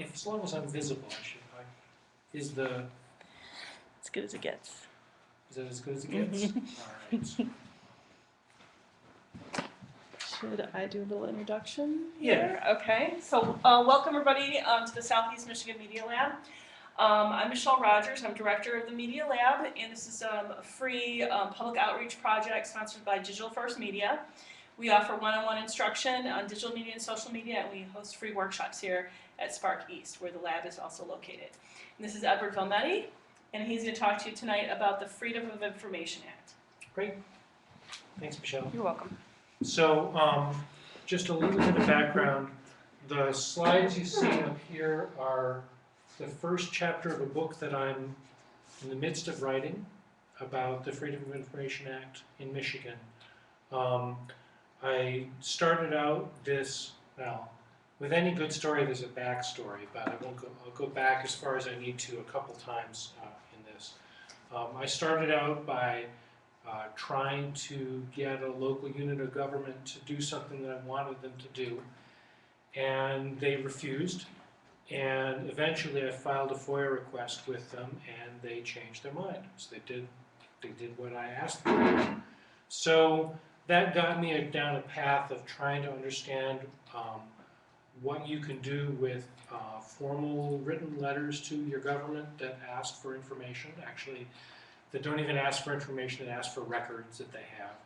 if as long as I'm visible, is the As good as it gets. is that as good as it gets? All right. Should I do a little introduction? Yeah. Here? Okay. So welcome everybody to the Southeast Michigan Media Lab. I'm Michelle Rogers. I'm director of the Media Lab, and this is a free public outreach project sponsored by Digital First Media. We offer one-on-one instruction on digital media and social media, and we host free workshops here at Spark East, where the lab is also located. And this is Edward Valmetti, and he's going to talk to you tonight about the Freedom of Information Act. Great. Thanks, Michelle. You're welcome. So, just a little bit of background. The slides you see up here are the first chapter of a book that I'm in the midst of writing about the Freedom of Information Act in Michigan. I started out this, well, with any good story there's a backstory, but I'll go back as far as I need to a couple times in this. I started out by trying to get a local unit of government to do something that I wanted them to do, and they refused. And eventually I filed a FOIA request with them, and they changed their mind. So they did what I asked them to do. So that got me down a path of trying to understand what you can do with formal written letters to your government that ask for information, actually, that don't even ask for information, that ask for records that they have,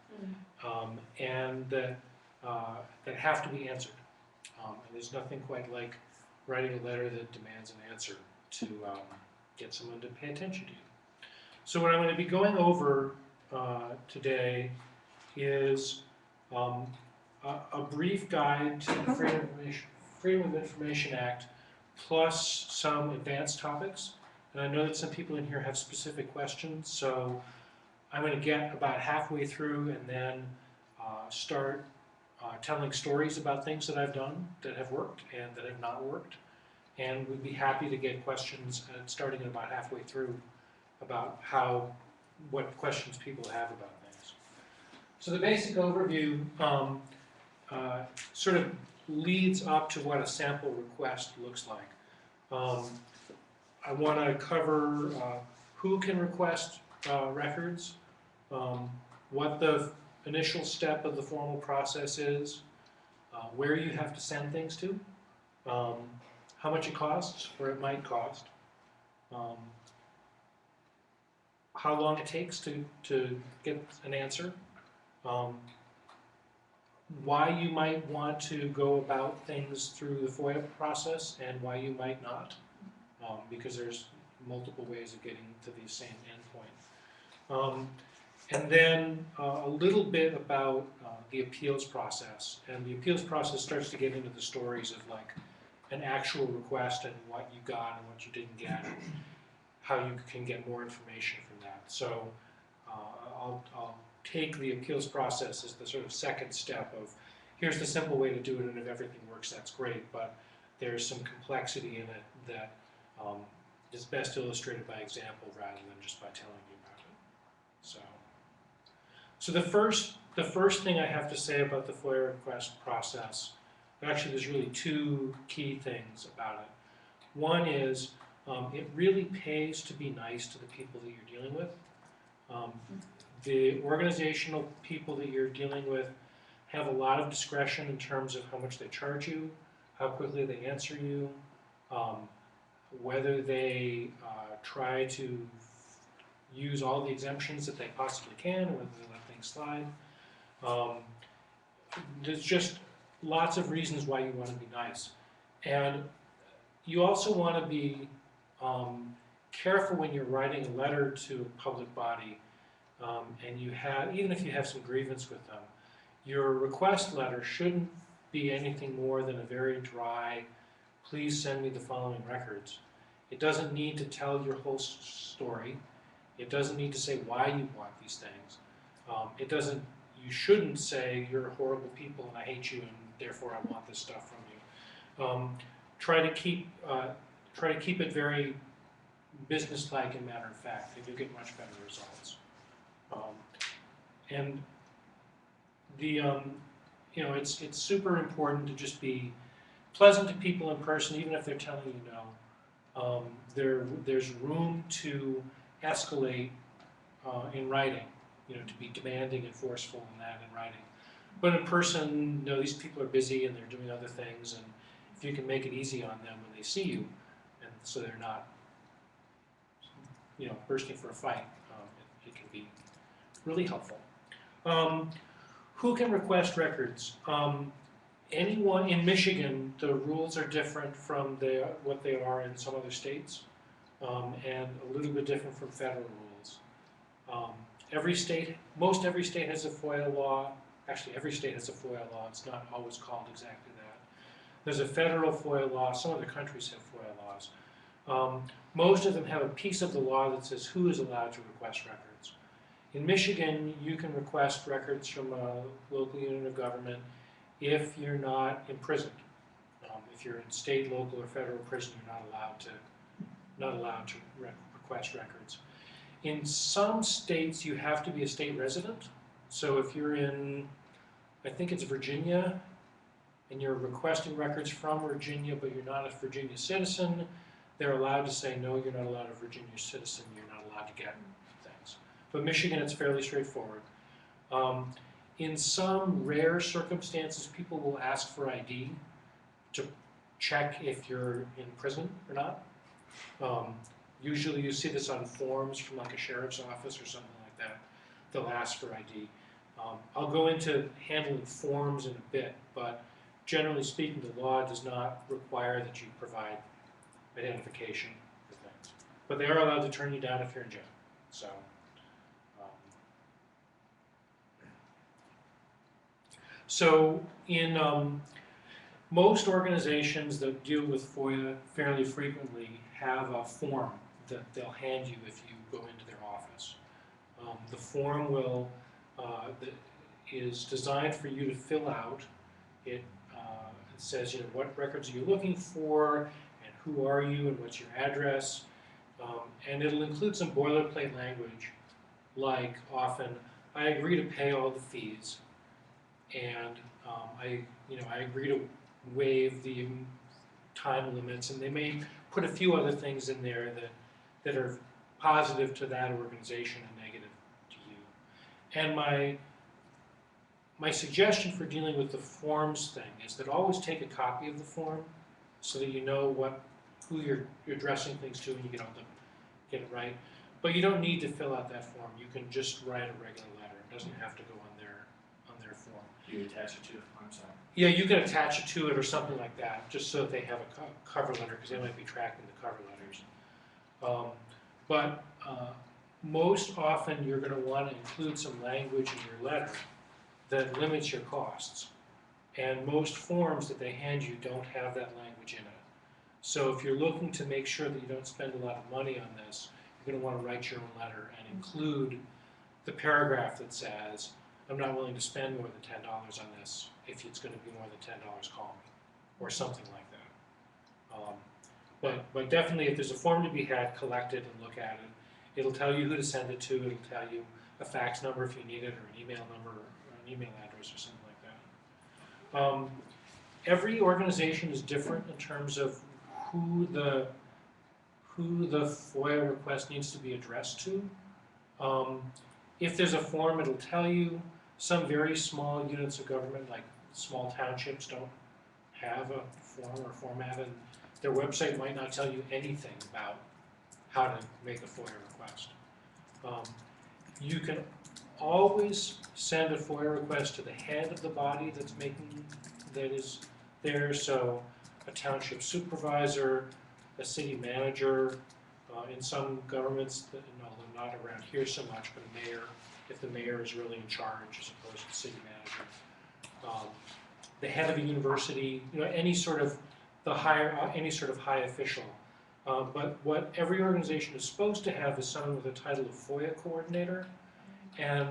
and that have to be answered. And there's nothing quite like writing a letter that demands an answer to get someone to pay attention to you. So what I'm going to be going over today is a brief guide to the Freedom of Information Act, plus some advanced topics. And I know that some people in here have specific questions, so I'm going to get about halfway through and then start telling stories about things that I've done that have worked and that have not worked. And we'd be happy to get questions starting at about halfway through about what questions people have about things. So the basic overview sort of leads up to what a sample request looks like. I want to cover who can request records, what the initial step of the formal process is, where you have to send things to, how much it costs, or it might cost, how long it takes to get an answer, why you might want to go about things through the FOIA process and why you might not, because there's multiple ways of getting to the same endpoint. And then a little bit about the appeals process. And the appeals process starts to get into the stories of like an actual request and what you got and what you didn't get, and how you can get more information from that. So I'll take the appeals process as the sort of second step of, here's the simple way to do it, and if everything works, that's great, but there's some complexity in it that is best illustrated by example rather than just by telling you about it. So the first thing I have to say about the FOIA request process, actually there's really two key things about it. One is it really pays to be nice to the people that you're dealing with. The organizational people that you're dealing with have a lot of discretion in terms of how much they charge you, how quickly they answer you, whether they try to use all the exemptions that they possibly can, or whether they let things slide. There's just lots of reasons why you want to be nice. And you also want to be careful when you're writing a letter to a public body, and even if you have some grievance with them, your request letter shouldn't be anything more than a very dry, please send me the following records. It doesn't need to tell your whole story. It doesn't need to say why you want these things. You shouldn't say you're horrible people and I hate you and therefore I want this stuff from you. Try to keep it very business-like and matter of fact, and you'll get much better results. And the it's super important to just be pleasant to people in person, even if they're telling you no. There's room to escalate in writing, to be demanding and forceful in that in writing. But in person, these people are busy and they're doing other things, and if you can make it easy on them when they see you, and so they're not, bursting for a fight, it can be really helpful. Who can request records? Anyone in Michigan, the rules are different from what they are in some other states, and a little bit different from federal rules. Most every state has a FOIA law. Actually, every state has a FOIA law. It's not always called exactly that. There's a federal FOIA law. Some other countries have FOIA laws. Most of them have a piece of the law that says who is allowed to request records. In Michigan, you can request records from a local unit of government if you're not imprisoned. If you're in state, local, or federal prison, you're not allowed to request records. In some states, you have to be a state resident. So if you're in, I think it's Virginia, and you're requesting records from Virginia, but you're not a Virginia citizen, they're allowed to say, no, you're not allowed a Virginia citizen, you're not allowed to get things. But Michigan, it's fairly straightforward. In some rare circumstances, people will ask for ID to check if you're in prison or not. Usually you see this on forms from like a sheriff's office or something like that. They'll ask for ID. I'll go into handling forms in a bit, but generally speaking, the law does not require that you provide identification for things. But they are allowed to turn you down if you're in jail. So in most organizations that deal with FOIA fairly frequently have a form that they'll hand you if you go into their office. The form is designed for you to fill out. It says, what records are you looking for, and who are you, and what's your address. And it'll include some boilerplate language, like often, I agree to pay all the fees, and I agree to waive the time limits, and they may put a few other things in there that are positive to that organization and negative to you. And my suggestion for dealing with the forms thing is that always take a copy of the form so that you know who you're addressing things to and you get it right. But you don't need to fill out that form. You can just write a regular letter. It doesn't have to go on their form. You attach it to the form, sorry. Yeah, you can attach it to it or something like that, just so that they have a cover letter, because they might be tracking the cover letters. But most often you're going to want to include some language in your letter that limits your costs. And most forms that they hand you don't have that language in it. So if you're looking to make sure that you don't spend a lot of money on this, you're going to want to write your own letter and include the paragraph that says, I'm not willing to spend more than $10 on this. If it's going to be more than $10, call me, or something like that. But definitely, if there's a form to be had, collect it and look at it. It'll tell you who to send it to. It'll tell you a fax number if you need it, or an email number, or an email address, or something like that. Every organization is different in terms of who the FOIA request needs to be addressed to. If there's a form, it'll tell you. Some very small units of government, like small townships, don't have a form or format, and their website might not tell you anything about how to make a FOIA request. You can always send a FOIA request to the head of the body that is there, so a township supervisor, a city manager, in some governments, although not around here so much, but a mayor, if the mayor is really in charge as opposed to the city manager. The head of a university, any sort of high official. But what every organization is supposed to have is someone with the title of FOIA coordinator, and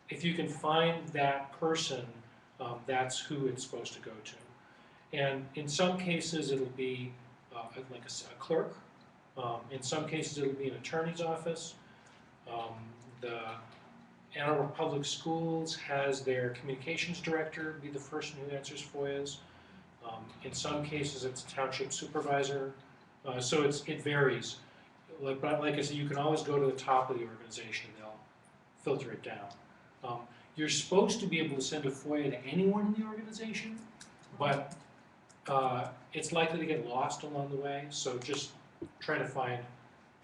if you can find that person, that's who it's supposed to go to. And in some cases it'll be like a clerk. In some cases it'll be an attorney's office. The Ann Arbor Public Schools has their communications director be the person who answers FOIAs. In some cases, it's a township supervisor, so it varies. But like I said, you can always go to the top of the organization, they'll filter it down. You're supposed to be able to send a FOIA to anyone in the organization, but it's likely to get lost along the way, so just try to find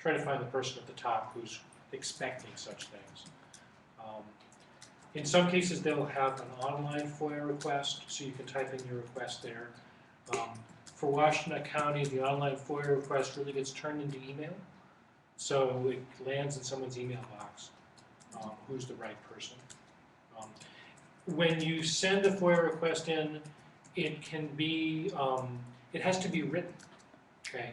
the person at the top who's expecting such things. In some cases, they'll have an online FOIA request, so you can type in your request there. For Washtenaw County, the online FOIA request really gets turned into email, so it lands in someone's email box, who's the right person. When you send a FOIA request in, it can be, it has to be written, okay?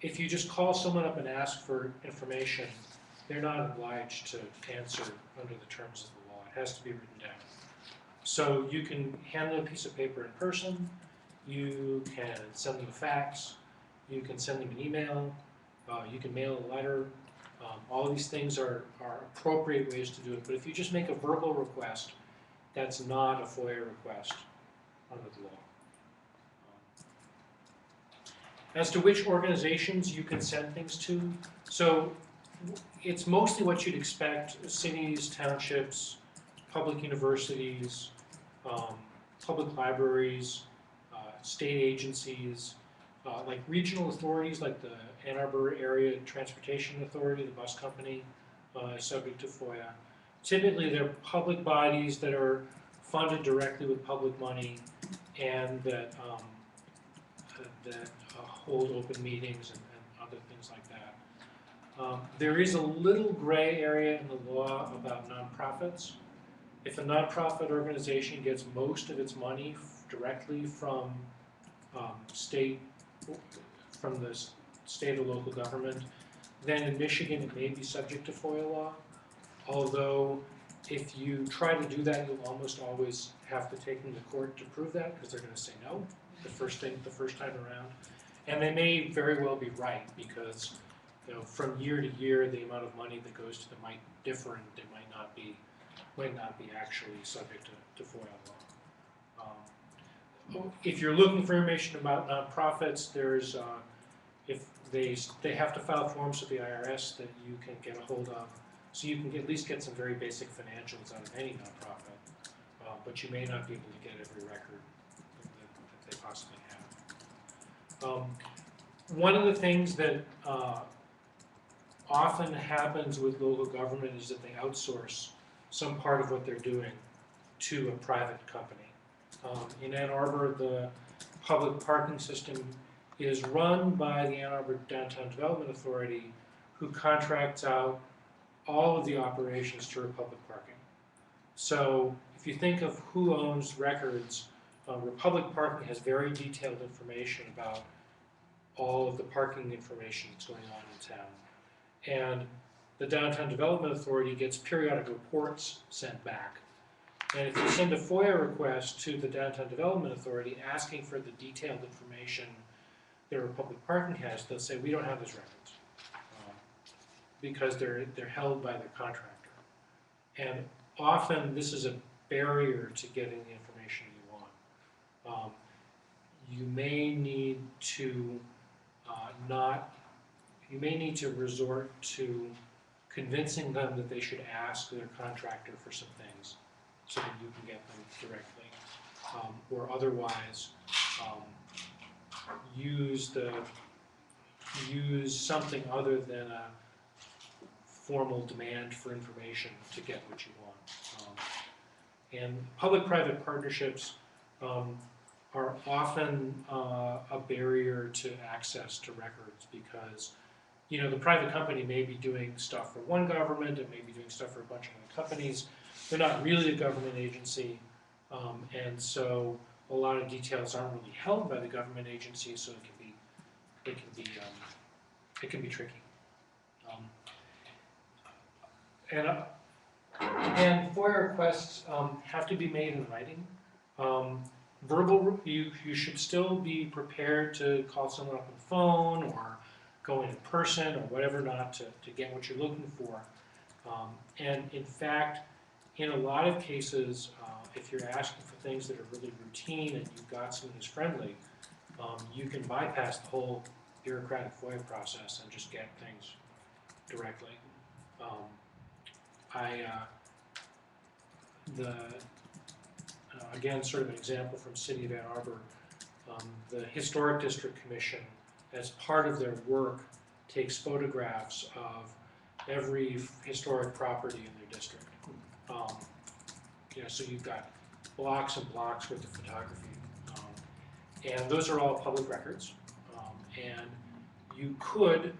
If you just call someone up and ask for information, they're not obliged to answer under the terms of the law. It has to be written down. So you can hand them a piece of paper in person, you can send them a fax, you can send them an email, you can mail a letter. All these things are appropriate ways to do it, but if you just make a verbal request, that's not a FOIA request under the law. As to which organizations you can send things to, so it's mostly what you'd expect: cities, townships, public universities, public libraries, state agencies, like regional authorities like the Ann Arbor Area Transportation Authority, the bus company, is subject to FOIA. Typically, they're public bodies that are funded directly with public money and that hold open meetings and other things like that. There is a little gray area in the law about nonprofits. If a nonprofit organization gets most of its money directly from the state or local government, then in Michigan it may be subject to FOIA law. Although if you try to do that, you'll almost always have to take them to court to prove that, because they're going to say no the first time around. And they may very well be right, because from year to year the amount of money that goes to them might differ, and they might not be actually subject to FOIA law. If you're looking for information about nonprofits, there's if they have to file forms with the IRS that you can get a hold of, so you can at least get some very basic financials out of any nonprofit, but you may not be able to get every record that they possibly have. One of the things that often happens with local government is that they outsource some part of what they're doing to a private company. In Ann Arbor, the public parking system is run by the Ann Arbor Downtown Development Authority, who contracts out all of the operations to Republic Parking. So if you think of who owns records, Republic Parking has very detailed information about all of the parking information that's going on in town. And the Downtown Development Authority gets periodic reports sent back. And if you send a FOIA request to the Downtown Development Authority asking for the detailed information that Republic Parking has, they'll say, we don't have those records, because they're held by their contractor. And often this is a barrier to getting the information you want. You may need to resort to convincing them that they should ask their contractor for some things so that you can get them directly, or otherwise use something other than a formal demand for information to get what you want. And public-private partnerships are often a barrier to access to records, because the private company may be doing stuff for one government, it may be doing stuff for a bunch of other companies. They're not really a government agency, and so a lot of details aren't really held by the government agency, so it can be tricky. And FOIA requests have to be made in writing. You should still be prepared to call someone up on the phone or go in person or whatever not to get what you're looking for. And in fact, in a lot of cases, if you're asking for things that are really routine and you've got someone who's friendly, you can bypass the whole bureaucratic FOIA process and just get things directly. Again, sort of an example from City of Ann Arbor, the Historic District Commission, as part of their work, takes photographs of every historic property in their district. So you've got blocks and blocks worth of photography, and those are all public records. And you could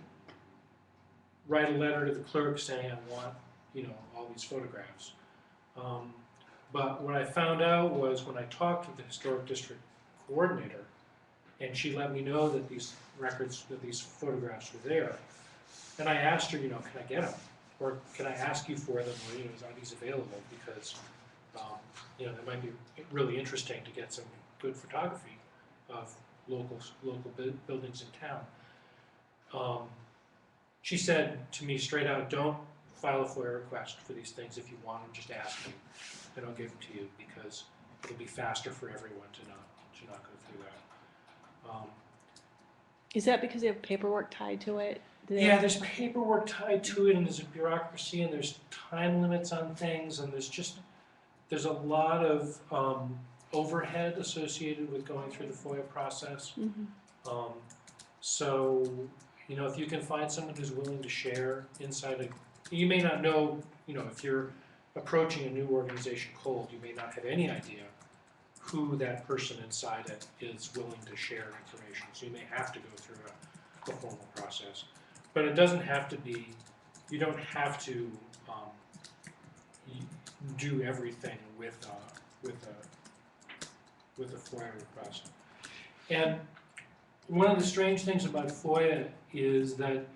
write a letter to the clerk saying, I want, all these photographs. But what I found out was when I talked to the Historic District Coordinator, and she let me know that these records, that these photographs were there, and I asked her, can I get them? Or can I ask you for them, or, are these available? Because, it might be really interesting to get some good photography of local buildings in town. She said to me straight out, don't file a FOIA request for these things. If you want them, just ask me, and I'll give them to you, because it'll be faster for everyone to not go through that. Is that because they have paperwork tied to it? Yeah, there's paperwork tied to it, and there's a bureaucracy, and there's time limits on things, and there's a lot of overhead associated with going through the FOIA process. Mm-hmm. So, if you can find someone who's willing to share inside you may not know, if you're approaching a new organization cold, you may not have any idea who that person inside it is willing to share information. So you may have to go through a formal process. But it doesn't have to be, you don't have to do everything with a FOIA request. And one of the strange things about FOIA is that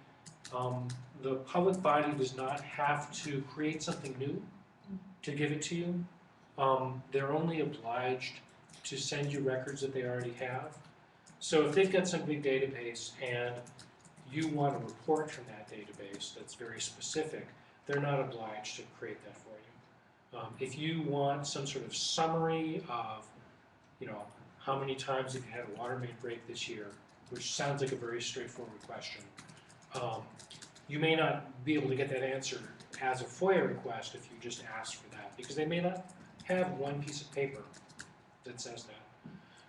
the public body does not have to create something new to give it to you. They're only obliged to send you records that they already have. So if they've got some big database and you want a report from that database that's very specific, they're not obliged to create that for you. If you want some sort of summary of, how many times have you had a water main break this year, which sounds like a very straightforward question, you may not be able to get that answer as a FOIA request if you just ask for that, because they may not have one piece of paper that says that.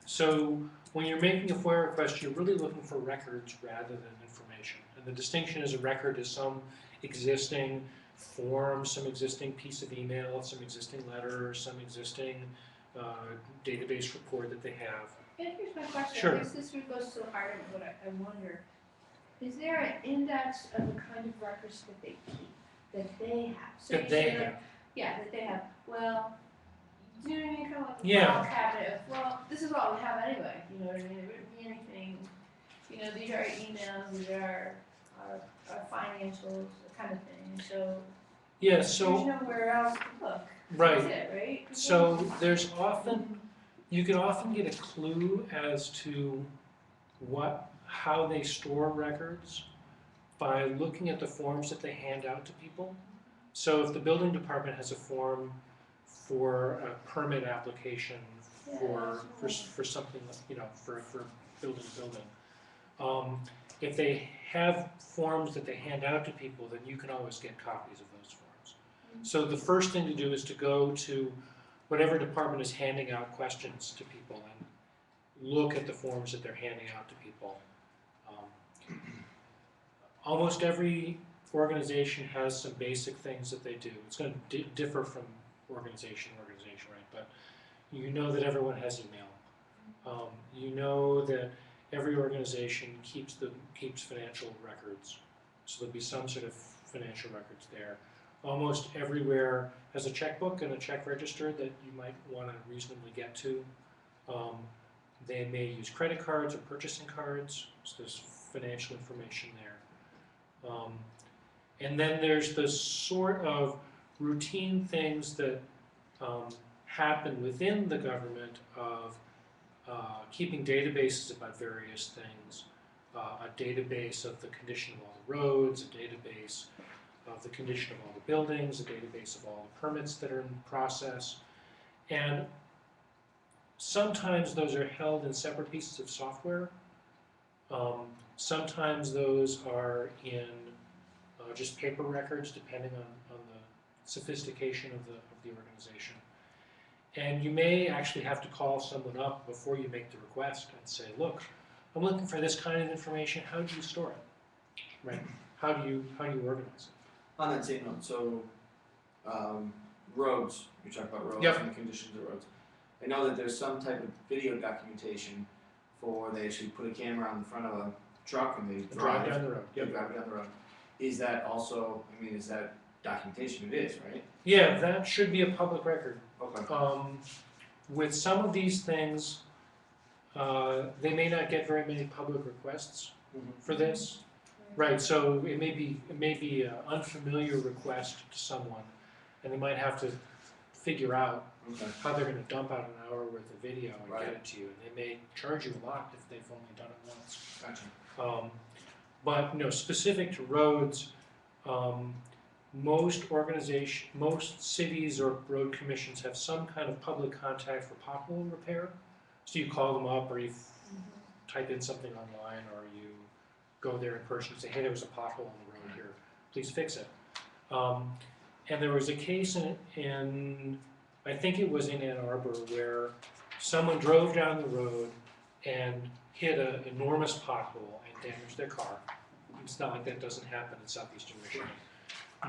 So when you're making a FOIA request, you're really looking for records rather than information. And the distinction is a record is some existing form, some existing piece of email, some existing letter, some existing database report that they have. And here's my question. Sure. I guess this would go so hard at what I wonder. Is there an index of the kind of records that they keep, that they have? So That you they say, have. like, yeah, that they have. Well, do you know what I mean? Kind of like a Yeah. file cabinet of, well, this is all we have anyway. You know what I mean? It wouldn't be anything. These are our emails, these are our financials, that kind of thing. So Yeah, there's so, nowhere else to look. right. That's it, right? So you can often get a clue as to how they store records by looking at the forms that they hand out to people. So if the building department has a form for a permit application for something, for building a building, if they have forms that they hand out to people, then you can always get copies of those forms. So the first thing to do is to go to whatever department is handing out questions to people and look at the forms that they're handing out to people. Almost every organization has some basic things that they do. It's going to differ from organization to organization, right? But you know that everyone has email. You know that every organization keeps financial records, so there'll be some sort of financial records there. Almost everywhere has a checkbook and a check register that you might want to reasonably get to. They may use credit cards or purchasing cards, so there's financial information there. And then there's the sort of routine things that happen within the government of keeping databases about various things, a database of the condition of all the roads, a database of the condition of all the buildings, a database of all the permits that are in process. And sometimes those are held in separate pieces of software. Sometimes those are in just paper records, depending on the sophistication of the organization. And you may actually have to call someone up before you make the request and say, look, I'm looking for this kind of information. How do you store it? Right? How do you organize it? On that same note, so roads, you talk about roads Yep. and the conditions of roads. I know that there's some type of video documentation for they actually put a camera on the front of a truck and they Drive down the road. they Yep. drive it down the road. Is that also, I mean, is that documentation? It is, right? Yeah, that should be a public record. Okay. With some of these things, they may not get very many public requests for this. Right, so it may be an unfamiliar request to someone, and they might have to figure out Okay. how they're going to dump out an hour worth of video and Right. get it to you, and they may charge you a lot if they've only done it once. Gotcha. But specific to roads, most cities or road commissions have some kind of public contact for pothole repair. So you call them up, or you type in something online, or you go there in person and say, hey, there was a pothole on the road here, please fix it. And there was a case in I think it was in Ann Arbor, where someone drove down the road and hit an enormous pothole and damaged their car. It's not like that doesn't happen in southeastern Michigan.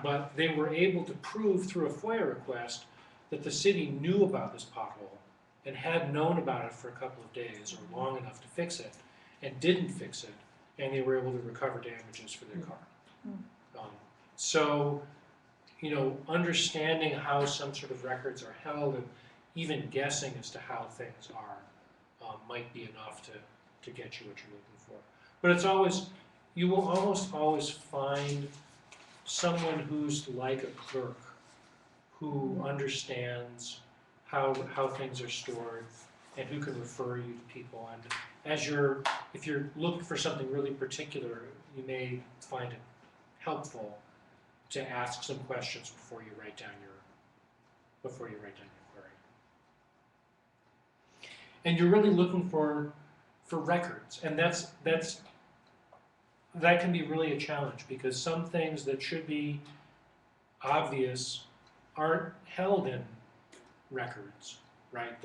But they were able to prove through a FOIA request that the city knew about this pothole and had known about it for a couple of days or long enough to fix it, and didn't fix it, and they were able to recover damages for their car. So, understanding how some sort of records are held and even guessing as to how things are might be enough to get you what you're looking for. But you will almost always find someone who's like a clerk, who understands how things are stored and who can refer you to people. And if you're looking for something really particular, you may find it helpful to ask some questions before you write down your query. And you're really looking for records, and that can be really a challenge, because some things that should be obvious aren't held in records, right?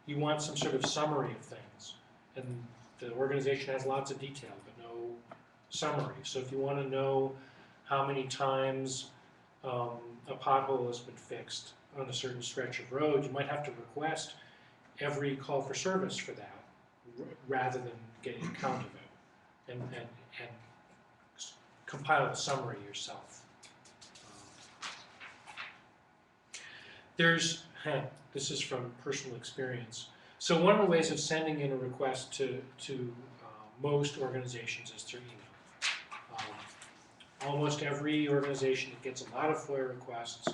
You want some sort of summary of things, and the organization has lots of detail but no summary. So if you want to know how many times a pothole has been fixed on a certain stretch of road, you might have to request every call for service for that, rather than getting a count of it, and compile a summary yourself. This is from personal experience. So one of the ways of sending in a request to most organizations is through email. Almost every organization that gets a lot of FOIA requests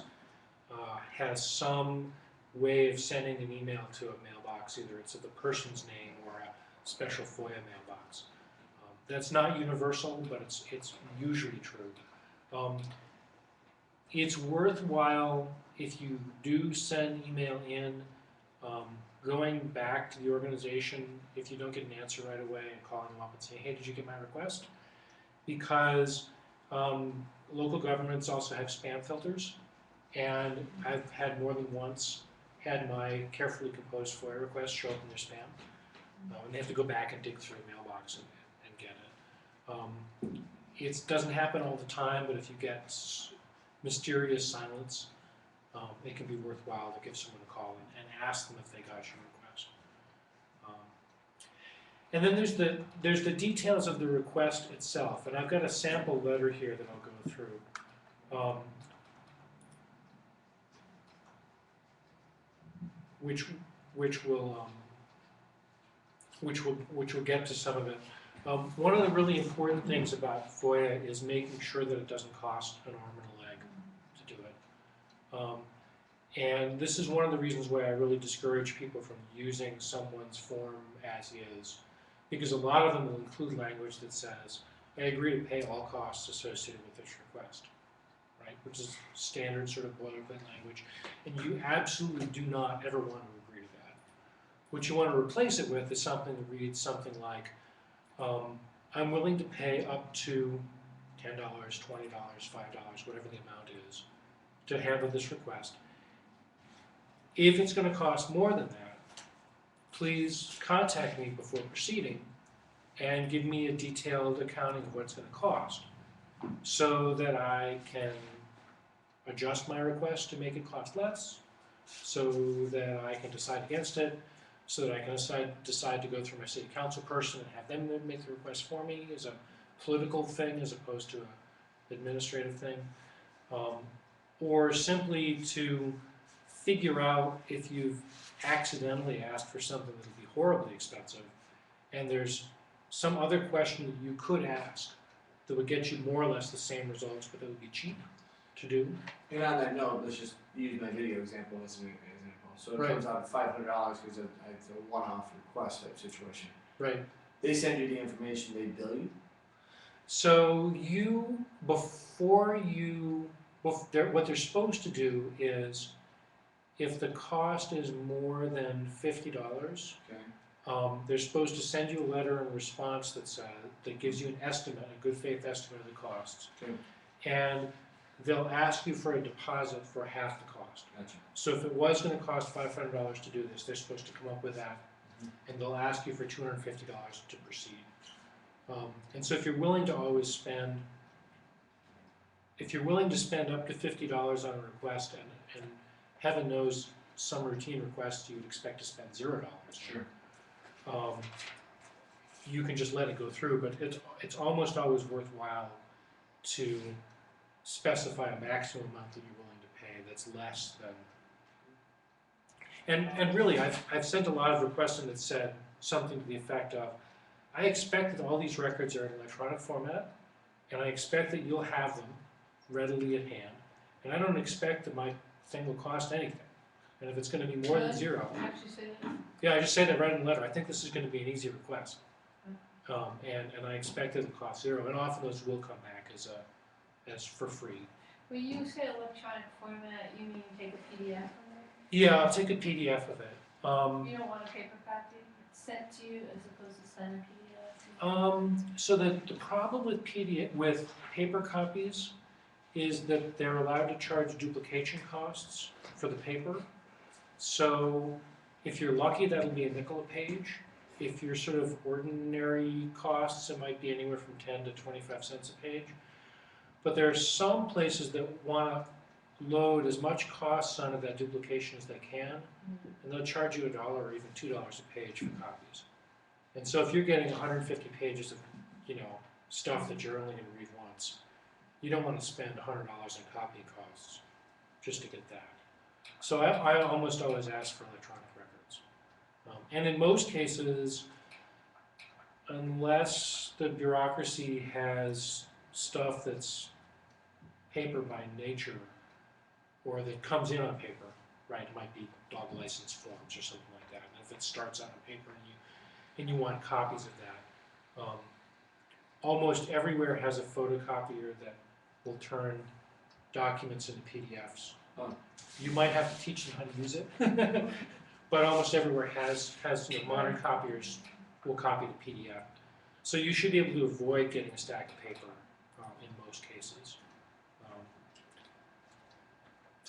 has some way of sending an email to a mailbox. Either it's the person's name or a special FOIA mailbox. That's not universal, but it's usually true. It's worthwhile, if you do send email in, going back to the organization if you don't get an answer right away and calling them up and saying, hey, did you get my request? Because local governments also have spam filters, and I've had more than once had my carefully composed FOIA request show up in their spam, and they have to go back and dig through the mailbox and get it. It doesn't happen all the time, but if you get mysterious silence, it can be worthwhile to give someone a call and ask them if they got your request. And then there's the details of the request itself, and I've got a sample letter here that I'll go through, which will get to some of it. One of the really important things about FOIA is making sure that it doesn't cost an arm and a leg to do it. And this is one of the reasons why I really discourage people from using someone's form as is, because a lot of them will include language that says, I agree to pay all costs associated with this request. right? Which is standard sort of boilerplate language. And you absolutely do not ever want to agree to that. What you want to replace it with is something that reads something like, I'm willing to pay up to $10, $20, $5, whatever the amount is, to handle this request. If it's going to cost more than that, please contact me before proceeding and give me a detailed accounting of what it's going to cost so that I can adjust my request to make it cost less, so that I can decide against it, so that I can decide to go through my city council person and have them make the request for me as a political thing as opposed to an administrative thing, or simply to figure out if you've accidentally asked for something that would be horribly expensive and there's some other question that you could ask that would get you more or less the same results but that would be cheap to do. And on that note, let's just use my video example as an example. So it Right. comes out at $500 because it's a one-off request type situation. Right. They send you the information, they bill you. So what they're supposed to do is, if the cost is more than $50, Okay. they're supposed to send you a letter in response that gives you an estimate, a good faith estimate of the costs. Okay. And they'll ask you for a deposit for half the cost. Gotcha. So if it was going to cost $500 to do this, they're supposed to come up with that, and they'll ask you for $250 to proceed. And so if you're willing to always spend, if you're willing to spend up to $50 on a request, and heaven knows some routine requests you would expect to spend $0. Sure. You can just let it go through, but it's almost always worthwhile to specify a maximum amount that you're willing to pay that's less than. And really, I've sent a lot of requests in that said something to the effect of, I expect that all these records are in electronic format, and I expect that you'll have them readily at hand, and I don't expect that my thing will cost anything. And if it's going to be more than Really? zero, Actually say that. yeah, I just say that right in the letter. I think this is going to be an easy request, and I expect it to cost zero. And often those will come back as for free. When you say electronic format, you mean take a PDF of Yeah, I'll take a PDF of it. it? You don't want a paper copy? It's sent to you as opposed to send a PDF? So the problem with with paper copies is that they're allowed to charge duplication costs for the paper. So if you're lucky, that'll be a nickel a page. If you're sort of ordinary costs, it might be anywhere from 10 to 25 cents a page. But there are some places that want to load as much costs onto that duplication as they can, and they'll charge you $1 or even $2 a page for copies. And so if you're getting 150 pages of, stuff that you're only going to read once, you don't want to spend $100 on copying costs just to get that. So I almost always ask for electronic records. And in most cases, unless the bureaucracy has stuff that's paper by nature, or that comes in on paper, right? It might be dog license forms or something like that. And if it starts out on paper and you want copies of that, almost everywhere has a photocopier that will turn documents into PDFs. Oh. You might have to teach them how to use it, but almost everywhere has modern copiers will copy the PDF. So you should be able to avoid getting a stack of paper in most cases.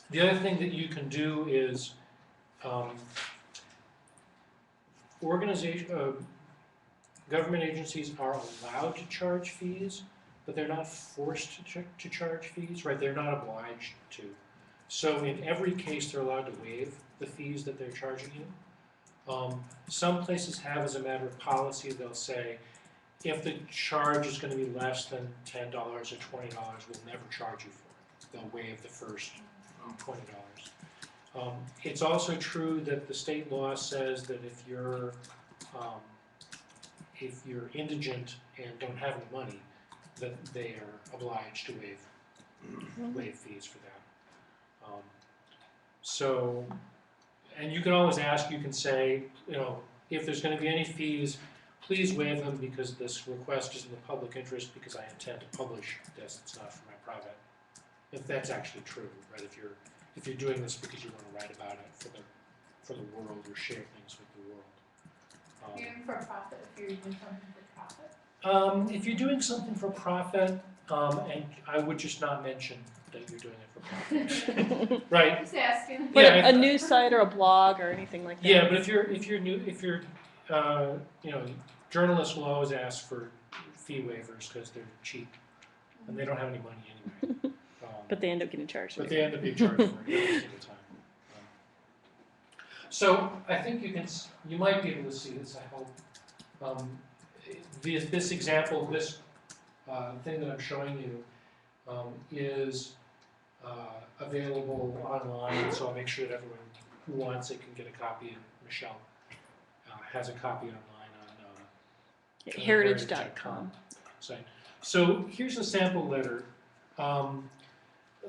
The other thing that you can do is government agencies are allowed to charge fees, but they're not forced to charge fees, right? They're not obliged to. So in every case, they're allowed to waive the fees that they're charging you. Some places have, as a matter of policy, they'll say, if the charge is going to be less than $10 or $20, we'll never charge you for it. They'll waive the first $20. It's also true that the state law says that if you're indigent and don't have any money, that they are obliged to waive fees for that. And you can always ask, you can say, if there's going to be any fees, please waive them because this request is in the public interest because I intend to publish this. It's not for my private if that's actually true, right? If you're doing this because you want to write about it for the world or share things with the world. You're for profit, if you're doing something for profit. If you're doing something for profit, and I would just not mention that you're doing it for profit, right? Just asking. But Yeah, a news site or a blog or anything like that. Yeah, but if you're journalists will always ask for fee waivers because they're cheap and they don't have any money anyway. But they end up getting charged. But they end up being charged for it every single time. So I think you might be able to see this. I hope this example, this thing that I'm showing you, is available online. So I'll make sure that everyone who wants it can get a copy. And Michelle has a copy online on Heritage.com. site. So here's a sample letter.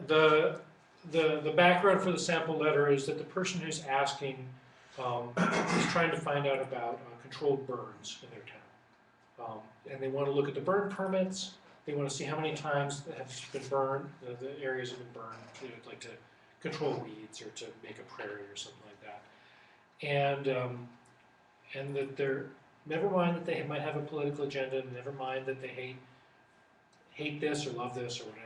The background for the sample letter is that the person who's asking is trying to find out about controlled burns in their town. And they want to look at the burn permits. They want to see how many times that have been burned, the areas have been burned, like to control weeds or to make a prairie or something like that. And that they're, never mind that they might have a political agenda, never mind that they hate this or love this or whatever.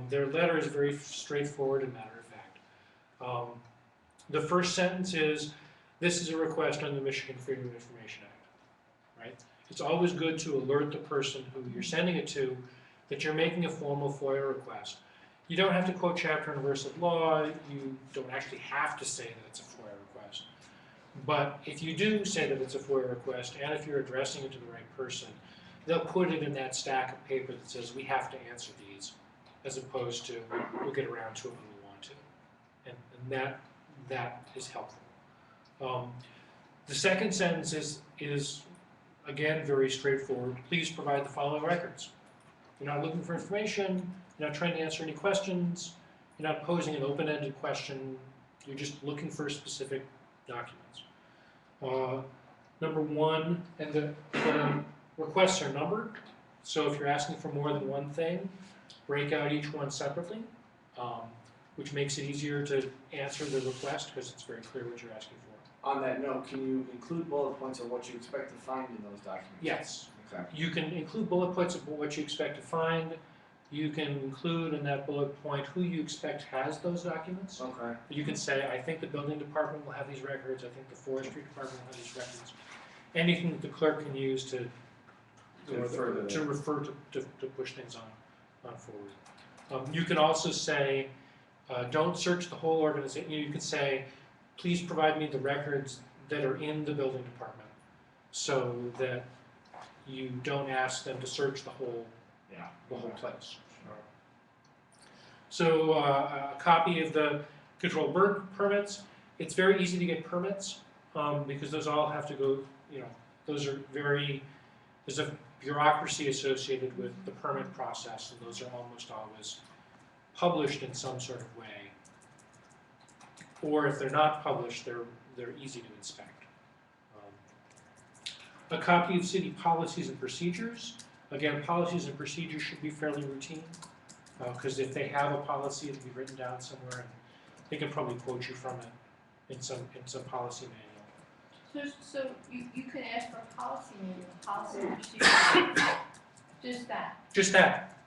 Their letter is very straightforward and matter of fact. The first sentence is, this is a request under the Michigan Freedom of Information Act, right? It's always good to alert the person who you're sending it to that you're making a formal FOIA request. You don't have to quote chapter and verse of law. You don't actually have to say that it's a FOIA request. But if you do say that it's a FOIA request, and if you're addressing it to the right person, they'll put it in that stack of paper that says we have to answer these, as opposed to we'll get around to it when we want to. And that is helpful. The second sentence is again very straightforward. Please provide the following records. You're not looking for information, you're not trying to answer any questions, you're not posing an open-ended question, you're just looking for specific documents. Number one, and the requests are numbered, so if you're asking for more than one thing, break out each one separately, which makes it easier to answer the request because it's very clear what you're asking for. On that note, can you include bullet points of what you expect to find in those documents? Yes. Okay. You can include bullet points of what you expect to find. You can include in that bullet point who you expect has those documents. Okay. You can say, I think the building department will have these records, I think the forestry department will have these records. Anything that the clerk can use to refer to push things on forward. You can also say, don't search the whole organization. You can say, please provide me the records that are in the building department so that you don't ask them to search the whole place. Sure. So a copy of the controlled burn permits. It's very easy to get permits because those all have to go, those are there's a bureaucracy associated with the permit process, and those are almost always published in some sort of way. Or if they're not published, they're easy to inspect. A copy of city policies and procedures. Again, policies and procedures should be fairly routine, because if they have a policy, it'll be written down somewhere, and they can probably quote you from it in some policy manual. So you can ask for policy manual, policy procedure, just that. Just that.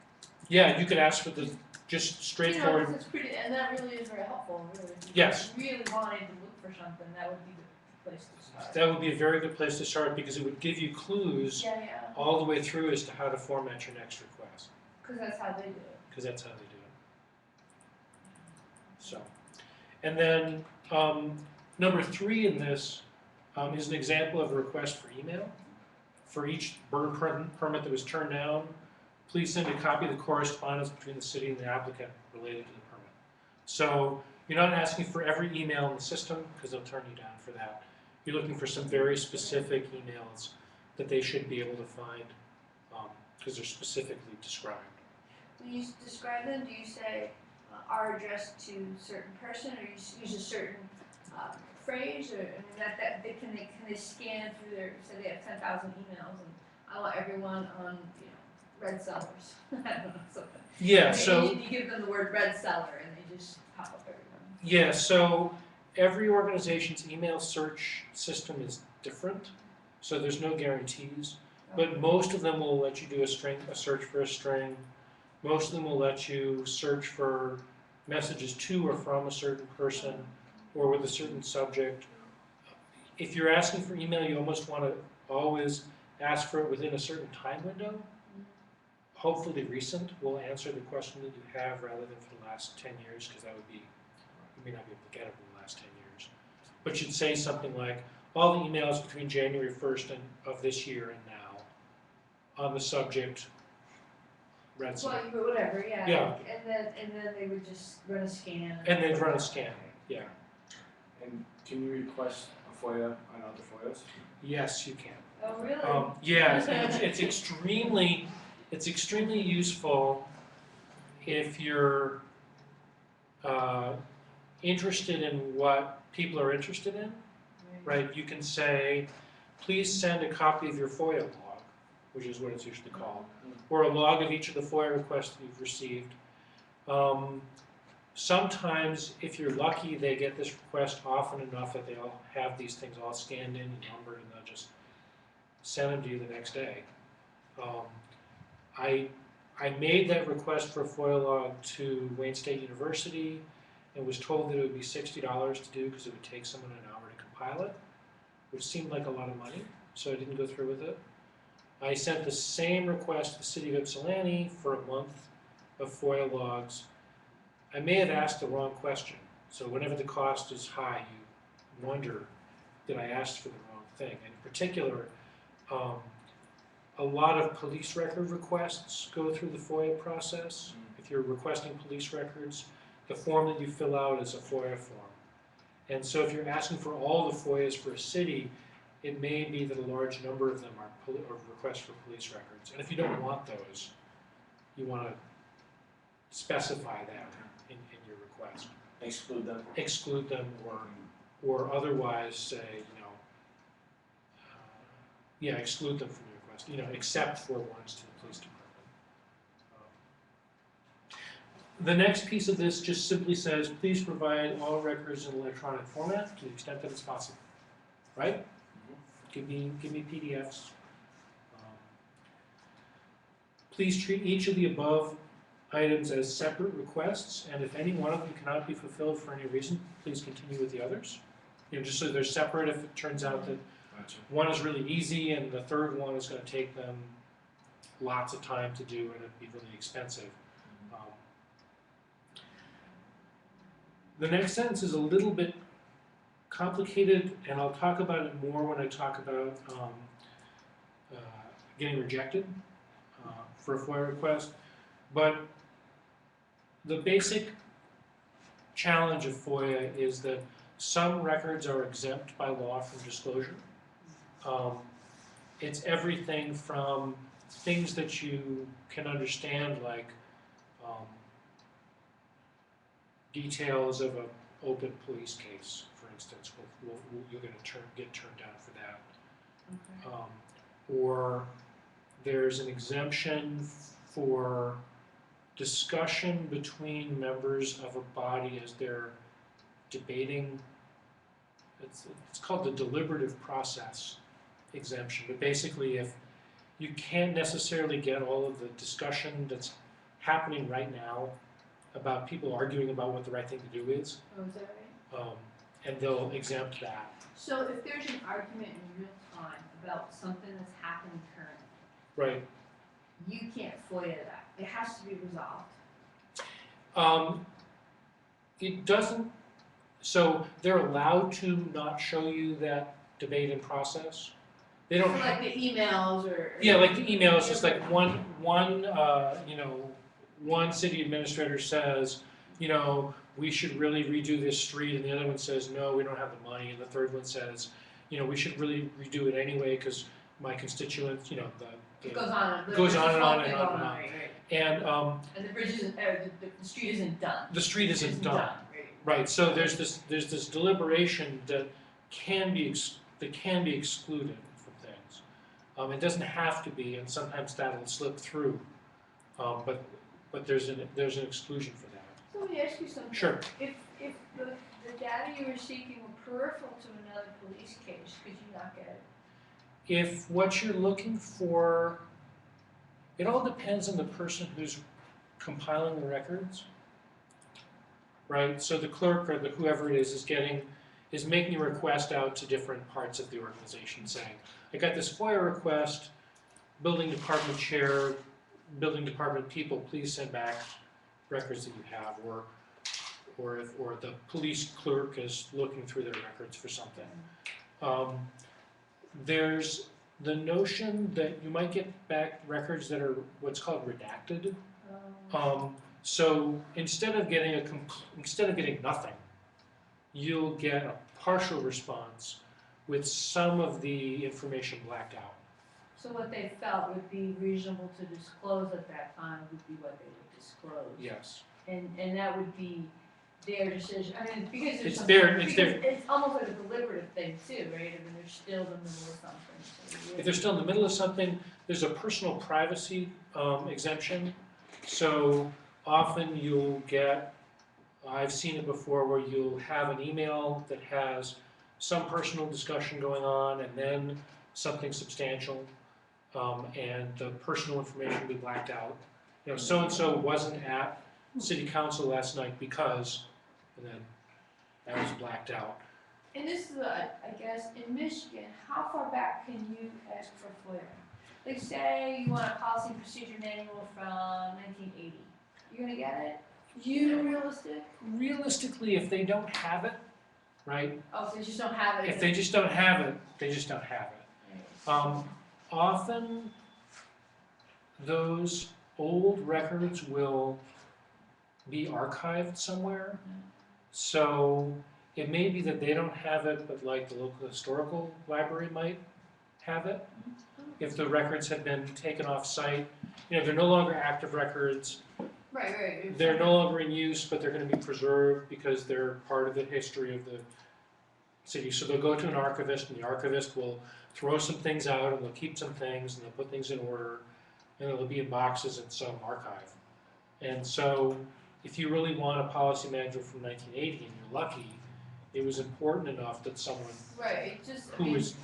Yeah, you could ask for the just straightforward. It's pretty, and that really is very helpful, really. If Yes. you really wanted to look for something, that would be the place to start. That would be a very good place to start because it would give you clues Yeah, all the way through as to how to format your next request. because that's how they do it. Because that's how they do it. So, and then number 3 in this is an example of a request for email. For each burn permit that was turned down, please send a copy of the correspondence between the city and the applicant related to the permit. So you're not asking for every email in the system because they'll turn you down for that. You're looking for some very specific emails that they should be able to find because they're specifically described. When you describe them, do you say are addressed to a certain person, or you use a certain phrase, or that they can they scan through their, say they have 10,000 emails, and I want everyone on red sellers. I don't know, something. Yeah, I mean, so, you give them the word red seller and they just pop up everywhere. yeah, so every organization's email search system is different, so there's no guarantees. But most of them will let you do a search for a string. Most of them will let you search for messages to or from a certain person or with a certain subject. If you're asking for email, you almost want to always ask for it within a certain time window. Hopefully recent will answer the question that you have rather than for the last 10 years, because that would be, you may not be able to get it in the last 10 years. But you'd say something like, all the emails between January 1st of this year and now on the subject, red Well, zone. whatever, yeah. Yeah. And then they would just run a scan. And they'd run a scan, yeah. And can you request a FOIA on other FOIAs? Yes, you can. Oh, really? Yeah, it's extremely useful if you're interested in what people are interested in, right? You can say, please send a copy of your FOIA log, which is what it's usually called, or a log of each of the FOIA requests that you've received. Sometimes, if you're lucky, they get this request often enough that they'll have these things all scanned in and numbered, and they'll just send them to you the next day. I made that request for a FOIA log to Wayne State University and was told that it would be $60 to do because it would take someone an hour to compile it, which seemed like a lot of money, so I didn't go through with it. I sent the same request to the city of Ypsilanti for a month of FOIA logs. I may have asked the wrong question, so whenever the cost is high, you wonder, did I ask for the wrong thing? And in particular, a lot of police record requests go through the FOIA process. If you're requesting police records, the form that you fill out is a FOIA form. And so if you're asking for all the FOIAs for a city, it may be that a large number of them are requests for police records. And if you don't want those, you want to specify that in your request. Exclude them. Exclude them or otherwise say, exclude them from your request, except for ones to the police department. The next piece of this just simply says, please provide all records in electronic format to the extent that it's possible, right? Give me PDFs. Please treat each of the above items as separate requests, and if any one of them cannot be fulfilled for any reason, please continue with the others. Just so they're separate if it turns out that one is really easy and the third one is going to take them lots of time to do and it'd be really expensive. The next sentence is a little bit complicated, and I'll talk about it more when I talk about getting rejected for a FOIA request. But the basic challenge of FOIA is that some records are exempt by law from disclosure. It's everything from things that you can understand, like details of an open police case, for instance. You're going to get turned down for that. Okay. Or there's an exemption for discussion between members of a body as they're debating. It's called the deliberative process exemption, but basically if you can't necessarily get all of the discussion that's happening right now about people arguing about what the right thing to do is, Oh, is that right? and they'll exempt that. So if there's an argument in real time about something that's happening currently, Right. you can't FOIA that. It has to be resolved. It doesn't, so they're allowed to not show you that debate in process. They So don't have, like the emails or. yeah, like the emails, just like one city administrator says, we should really redo this street, and the other one says, no, we don't have the money, and the third one says, we should really redo it anyway because my constituents, It goes on. Goes on and on and Right, on and on. right, right. and And the bridge isn't, the street isn't done. the street isn't done. Right. Right, so there's this deliberation that can be excluded from things. It doesn't have to be, and sometimes that'll slip through, but there's an exclusion for that. So let me ask you something. Sure. If the data you were seeking were peripheral to another police case, could you not get it? If what you're looking for, it all depends on the person who's compiling the records, right? So the clerk or whoever it is making a request out to different parts of the organization saying, I got this FOIA request, building department chair, building department people, please send back records that you have, or the police clerk is looking through their records for something. There's the notion that you might get back records that are what's called redacted. So instead of getting nothing, you'll get a partial response with some of the information blacked out. So what they felt would be reasonable to disclose at that time would be what they would disclose. Yes. And that would be their decision. I mean, because It's there's their- something- it's their- because it's almost like a deliberative thing too, right? I mean, they're still in the middle of something. So If they're still in the middle of something, there's a personal privacy exemption. So often you'll get, I've seen it before, where you'll have an email that has some personal discussion going on and then something substantial, and the personal information will be blacked out. You know, so-and-so wasn't at city council last night because, and then that was blacked out. And this is, I guess, in Michigan, how far back can you ask for FOIA? Like, say you want a policy and procedure manual from 1980. You're gonna get it? Realistic? Realistically, if they don't have it, right? Oh, so they just don't have it? If they just don't have it, they just don't have it. Often, those old records will be archived somewhere. So it may be that they don't have it, but like the local historical library might have it. If the records have been taken off site, you know, they're no longer active records. Right. They're no longer in use, but they're going to be preserved because they're part of the history of the city. So they'll go to an archivist, and the archivist will throw some things out, and they'll keep some things, and they'll put things in order, and it'll be in boxes in some archive. And so if you really want a policy manual from 1980 and you're lucky, it was important enough that someone Right, it just, I who mean, was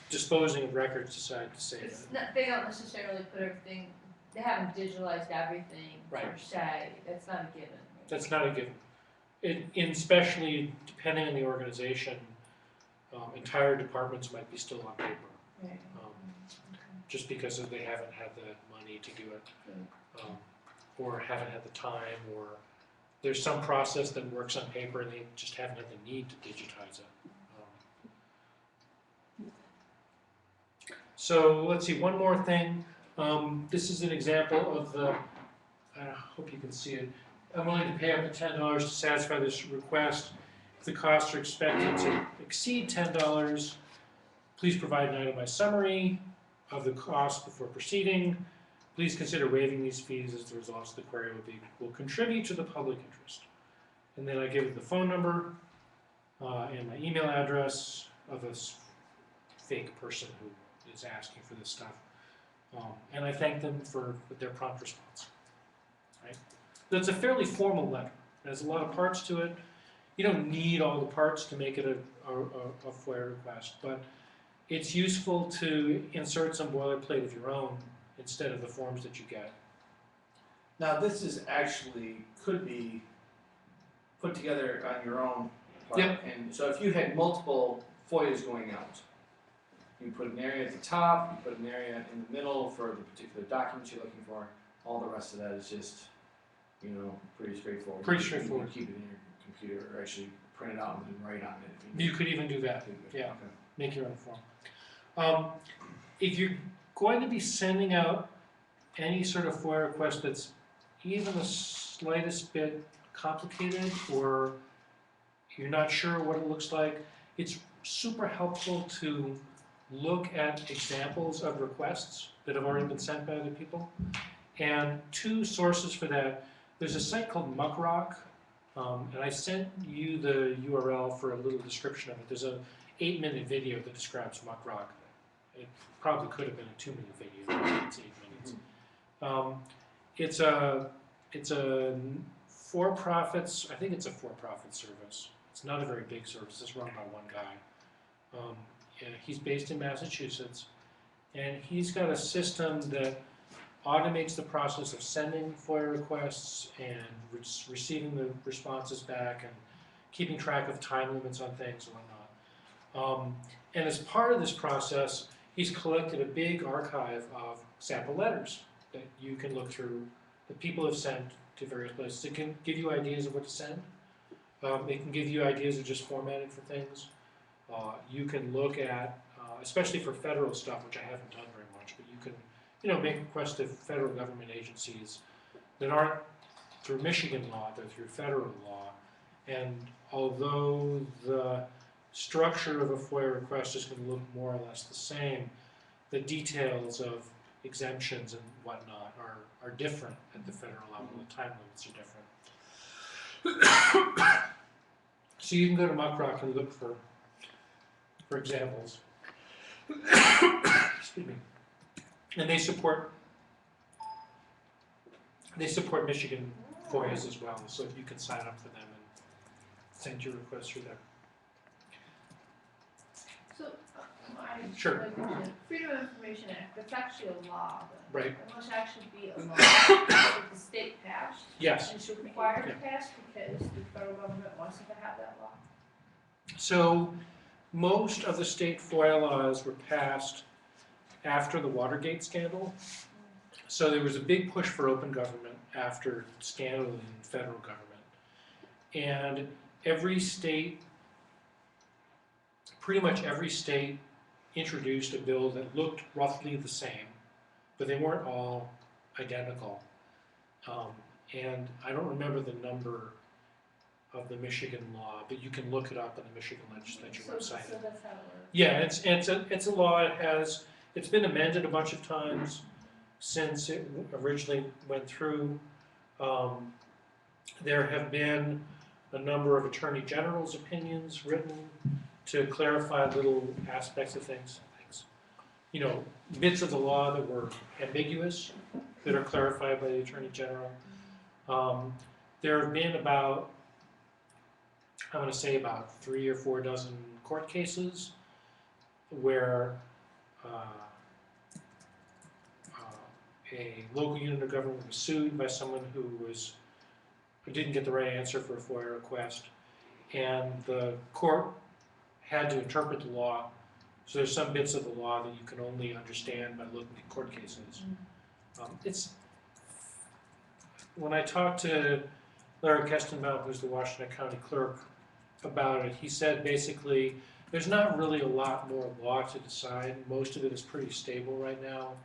disposing of records decided to save it. it's not, they don't necessarily put everything, they haven't digitalized everything per Right. se, that's not a given. Right? That's not a given. Especially depending on the organization, entire departments might be still on paper, Right. just because they haven't had the money to do it, or haven't had the time, or there's some process that works on paper and they just haven't had the need to digitize it. So let's see, one more thing. This is an example of the, I hope you can see it. I'm willing to pay up to $10 to satisfy this request. If the costs are expected to exceed $10, please provide an itemized summary of the cost before proceeding. Please consider waiving these fees as the results of the query will contribute to the public interest. And then I give it the phone number and my email address of this fake person who is asking for this stuff. And I thank them for their prompt response. Right? That's a fairly formal letter. It has a lot of parts to it. You don't need all the parts to make it a FOIA request, but it's useful to insert some boilerplate of your own instead of the forms that you get. Now, this is actually, could be put together on your own part. Yep. And so if you had multiple FOIAs going out, you put an area at the top, you put an area in the middle for the particular documents you're looking for. All the rest of that is just, you know, pretty straightforward. Pretty straightforward. You can keep it in your computer or actually print it out and then write on it. if You need. could even do that. Yeah. Okay. Make your own form. If you're going to be sending out any sort of FOIA request that's even the slightest bit complicated, or you're not sure what it looks like, it's super helpful to look at examples of requests that have already been sent by other people. And two sources for that. There's a site called Muckrock, and I sent you the URL for a little description of it. There's a 8-minute video that describes Muckrock. it probably could have been a 2-minute video, but it's 8 minutes. It's a for-profit, I think it's a for-profit service. It's not a very big service, it's run by one guy. And he's based in Massachusetts, and he's got a system that automates the process of sending FOIA requests and receiving the responses back and keeping track of time limits on things and whatnot. And as part of this process, he's collected a big archive of sample letters that you can look through that people have sent to various places. It can give you ideas of what to send. It can give you ideas of just formatting for things. You can look at, especially for federal stuff, which I haven't done very much, but you can, make requests to federal government agencies that aren't through Michigan law, they're through federal law. And although the structure of a FOIA request is going to look more or less the same, the details of exemptions and whatnot are different at the federal level. The time limits are different. So you can go to Muckrock and look for examples. Excuse me. And they support Michigan FOIAs as well, so you can sign up for them and send your requests through there. So, Sure. like, Freedom of Information Act, that's actually a law, then. Right. It must actually be a law that the state passed Yes. and should require to pass because the federal government wants it to have that law. So most of the state FOIA laws were passed after the Watergate scandal. So there was a big push for open government after scandal in federal government. And every state, pretty much every state, introduced a bill that looked roughly the same, but they weren't all identical. And I don't remember the number of the Michigan law, but you can look it up on the Michigan legislature website. So that's how it works. Yeah, it's a law. It's been amended a bunch of times since it originally went through. There have been a number of attorney general's opinions written to clarify little aspects of things. Bits of the law that were ambiguous that are clarified by the attorney general. There have been about 3 or 4 dozen court cases where a local unit of government was sued by someone who didn't get the right answer for a FOIA request, and the court had to interpret the law. So there's some bits of the law that you can only understand by looking at court cases. When I talked to Larry Kestenbaum, who's the Washington County clerk, about it, he said basically there's not really a lot more law to decide. Most of it is pretty stable right now.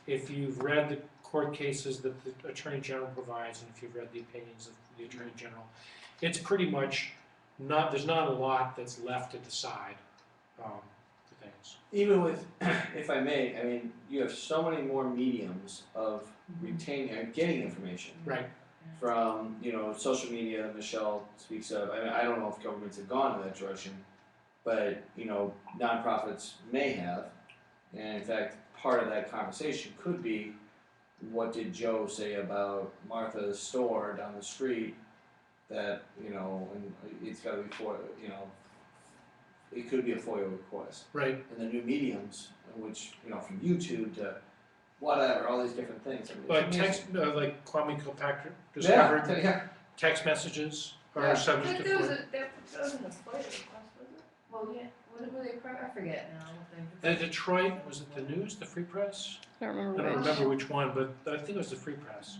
If you've read the court cases that the Attorney General provides, and if you've read the opinions of the Attorney General, it's pretty much there's not a lot that's left to decide for things. Even with, if I may, I mean, you have so many more mediums of retaining and getting information. Right. From, social media that Michelle speaks of. I mean, I don't know if governments have gone in that direction, but, nonprofits may have. And in fact, part of that conversation could be, what did Joe say about Martha's store down the street that, and it's gotta be it could be a FOIA request. Right. And the new mediums, which, from YouTube to whatever, all these different things. But like Kwame Kilpatrick discovered Yeah. text messages are Yeah. subject But to there was FOIA. that was in the FOIA request, was it? Well, yeah, what were they, I forget now what The Detroit, was it the News, the Free Press? I don't I remember don't which. remember which one, but I think it was the Free Press.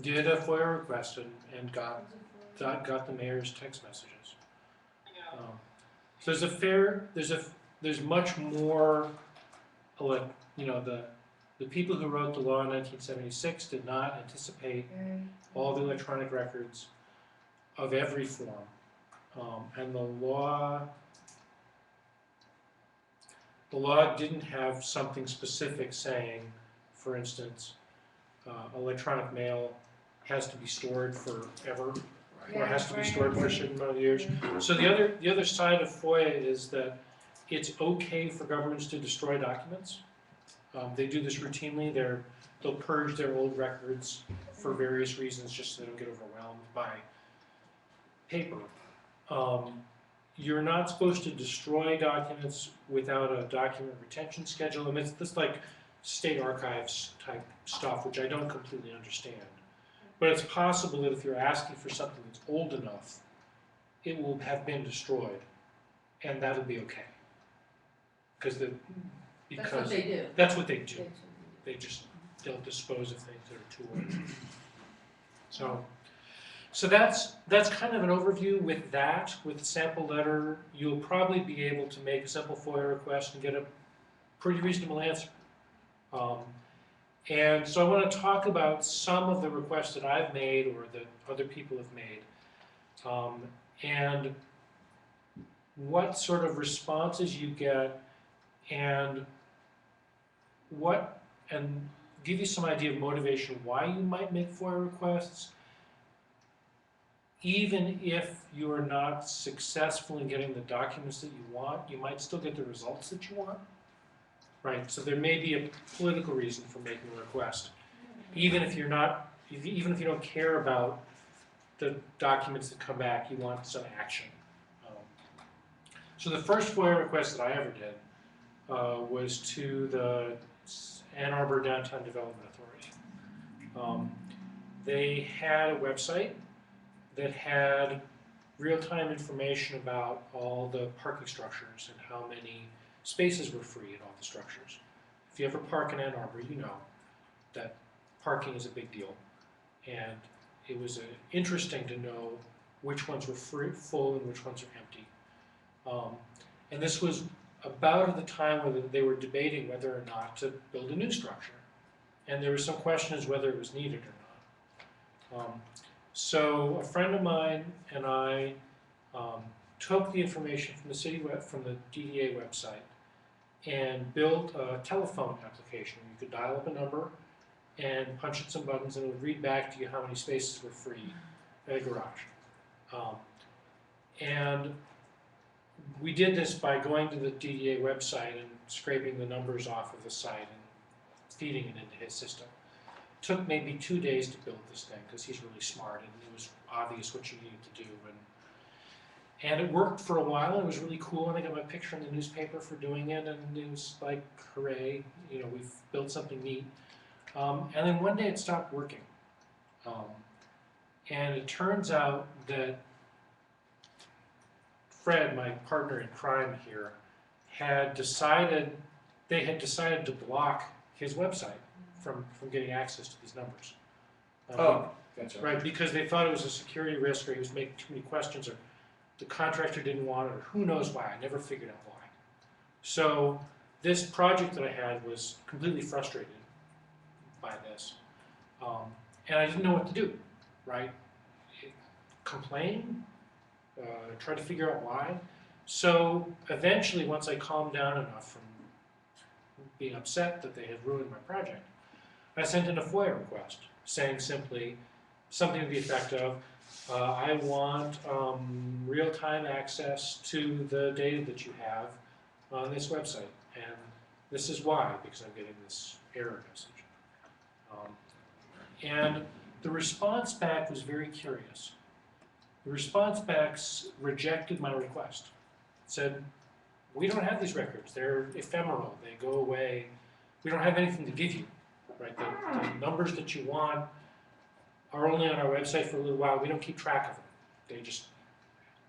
Did a FOIA request and got the mayor's text messages. So there's much more, the people who wrote the law in 1976 did not anticipate all the electronic records of every form. And the law didn't have something specific saying, for instance, electronic mail has to be stored forever. or has to be stored for a certain amount of years. So the other side of FOIA is that it's okay for governments to destroy documents. They do this routinely. They'll purge their old records for various reasons, just so they don't get overwhelmed by paper. You're not supposed to destroy documents without a document retention schedule. I mean, it's this like state archives type stuff, which I don't completely understand. But it's possible that if you're asking for something that's old enough, it will have been destroyed, and that'll be okay. That's what they do. That's what they do. They'll dispose of things that are too old. So that's kind of an overview. With the sample letter, you'll probably be able to make a simple FOIA request and get a pretty reasonable answer. And so I want to talk about some of the requests that I've made or that other people have made, and what sort of responses you get, and give you some idea of motivation why you might make FOIA requests. Even if you are not successful in getting the documents that you want, you might still get the results that you want. Right, so there may be a political reason for making a request, even if you don't care about the documents that come back. You want some action. So the first FOIA request that I ever did was to the Ann Arbor Downtown Development Authority. They had a website that had real-time information about all the parking structures and how many spaces were free at all the structures. If you ever park in Ann Arbor, you know that parking is a big deal. And it was interesting to know which ones were full and which ones are empty. And this was about at the time where they were debating whether or not to build a new structure. And there was some question as whether it was needed or not. So a friend of mine and I took the information from the DDA website and built a telephone application. You could dial up a number and punch in some buttons, and it would read back to you how many spaces were free at a garage. And we did this by going to the DDA website and scraping the numbers off of the site and feeding it into his system. It took maybe 2 days to build this thing because he's really smart and it was obvious what you needed to do. And it worked for a while. It was really cool, and I got my picture in the newspaper for doing it, and it was like, hooray, we've built something neat. And then one day it stopped working. And it turns out that Fred, my partner in crime here, had decided to block his website from getting access to these numbers. Gotcha. Right, because they thought it was a security risk, or he was making too many questions, or the contractor didn't want it, or who knows why. I never figured out why. So this project that I had was completely frustrated by this. And I didn't know what to do, right? Complain? Try to figure out why. So eventually, once I calmed down enough from being upset that they had ruined my project, I sent in a FOIA request saying simply something to the effect of, I want real-time access to the data that you have on this website, and this is why, because I'm getting this error message. And the response back was very curious. The response back rejected my request. It said, we don't have these records. They're ephemeral. They go away. We don't have anything to give you. Right? The numbers that you want are only on our website for a little while. We don't keep track of them. They just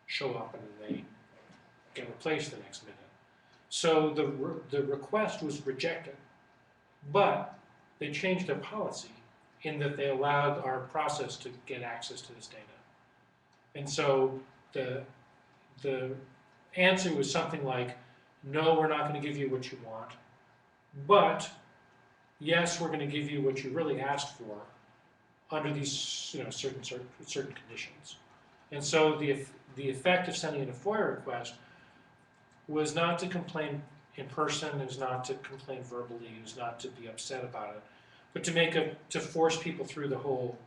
show up and they get replaced the next minute. So the request was rejected, but they changed their policy in that they allowed our process to get access to this data. And so the answer was something like, no, we're not going to give you what you want, but yes, we're going to give you what you really asked for under these certain conditions. And so the effect of sending in a FOIA request was not to complain in person, it was not to complain verbally, it was not to be upset about it, but to force people through the whole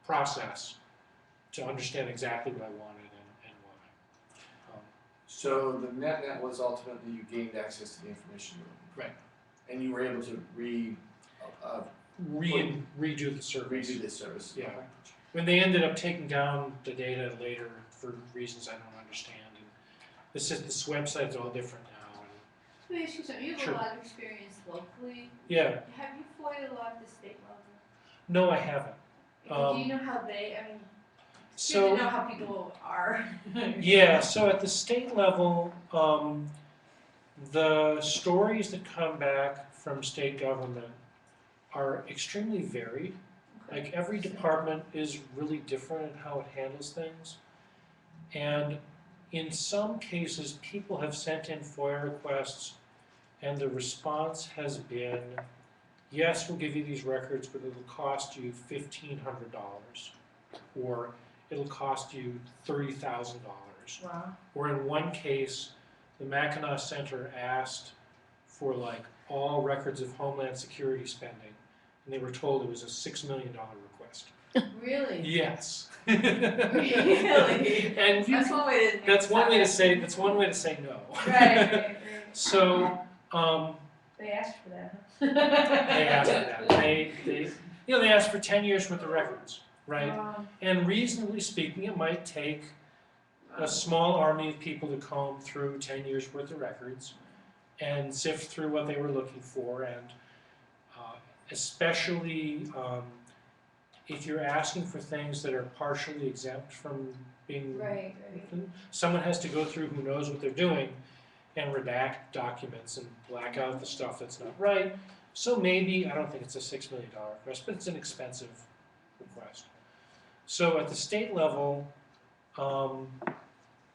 process to understand exactly what I wanted and why. So the net was ultimately you gained access to the information you were looking for. And you were able to Redo the service. redo this service. Yeah. When they ended up taking down the data later for reasons I don't understand, and this website's all different now. And Let me ask you something, you have Sure. a lot of experience locally, yeah, have you FOIA'd a lot at the state level? no, I haven't. Do you know how they, I mean, it's good So to know how people are. yeah, so at the state level, the stories that come back from state government are extremely varied. Like every department is really different in how it handles things. And in some cases, people have sent in FOIA requests and the response has been, yes, we'll give you these records, but it'll cost you $1,500 or it'll cost you $30,000. Wow. Or in one case, the Mackinac Center asked for like all records of Homeland Security spending, and they were told it was a $6 million request. Really? Yes. Really? And That's one way to. that's one way to say no. Right. So They asked for that, they asked for that. They asked for 10 years worth of records, right? And reasonably speaking, it might take a small army of people to comb through 10 years worth of records and sift through what they were looking for, and especially if you're asking for things that are partially exempt from being, Right. someone has to go through who knows what they're doing and redact documents and black out the stuff that's not right. So maybe, I don't think it's a $6 million request, but it's an expensive request. So at the state level,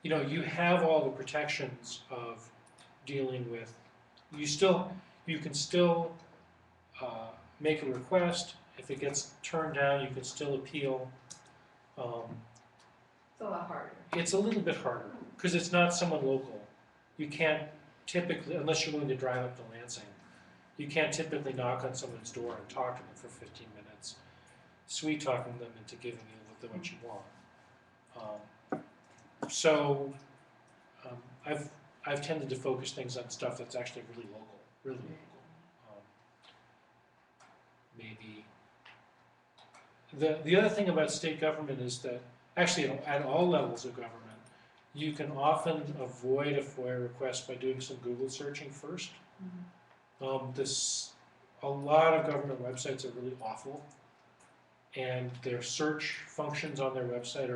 you have all the protections of dealing with, you can still make a request. If it gets turned down, you can still appeal. It's a lot harder. It's a little bit harder because it's not someone local. You can't typically, unless you're willing to drive up to Lansing, you can't typically knock on someone's door and talk to them for 15 minutes, sweet talking them into giving you what you want. I've tended to focus things on stuff that's actually really local. Maybe the other thing about state government is that actually at all levels of government, you can often avoid a FOIA request by doing some Google searching first. A lot of government websites are really awful, and their search functions on their website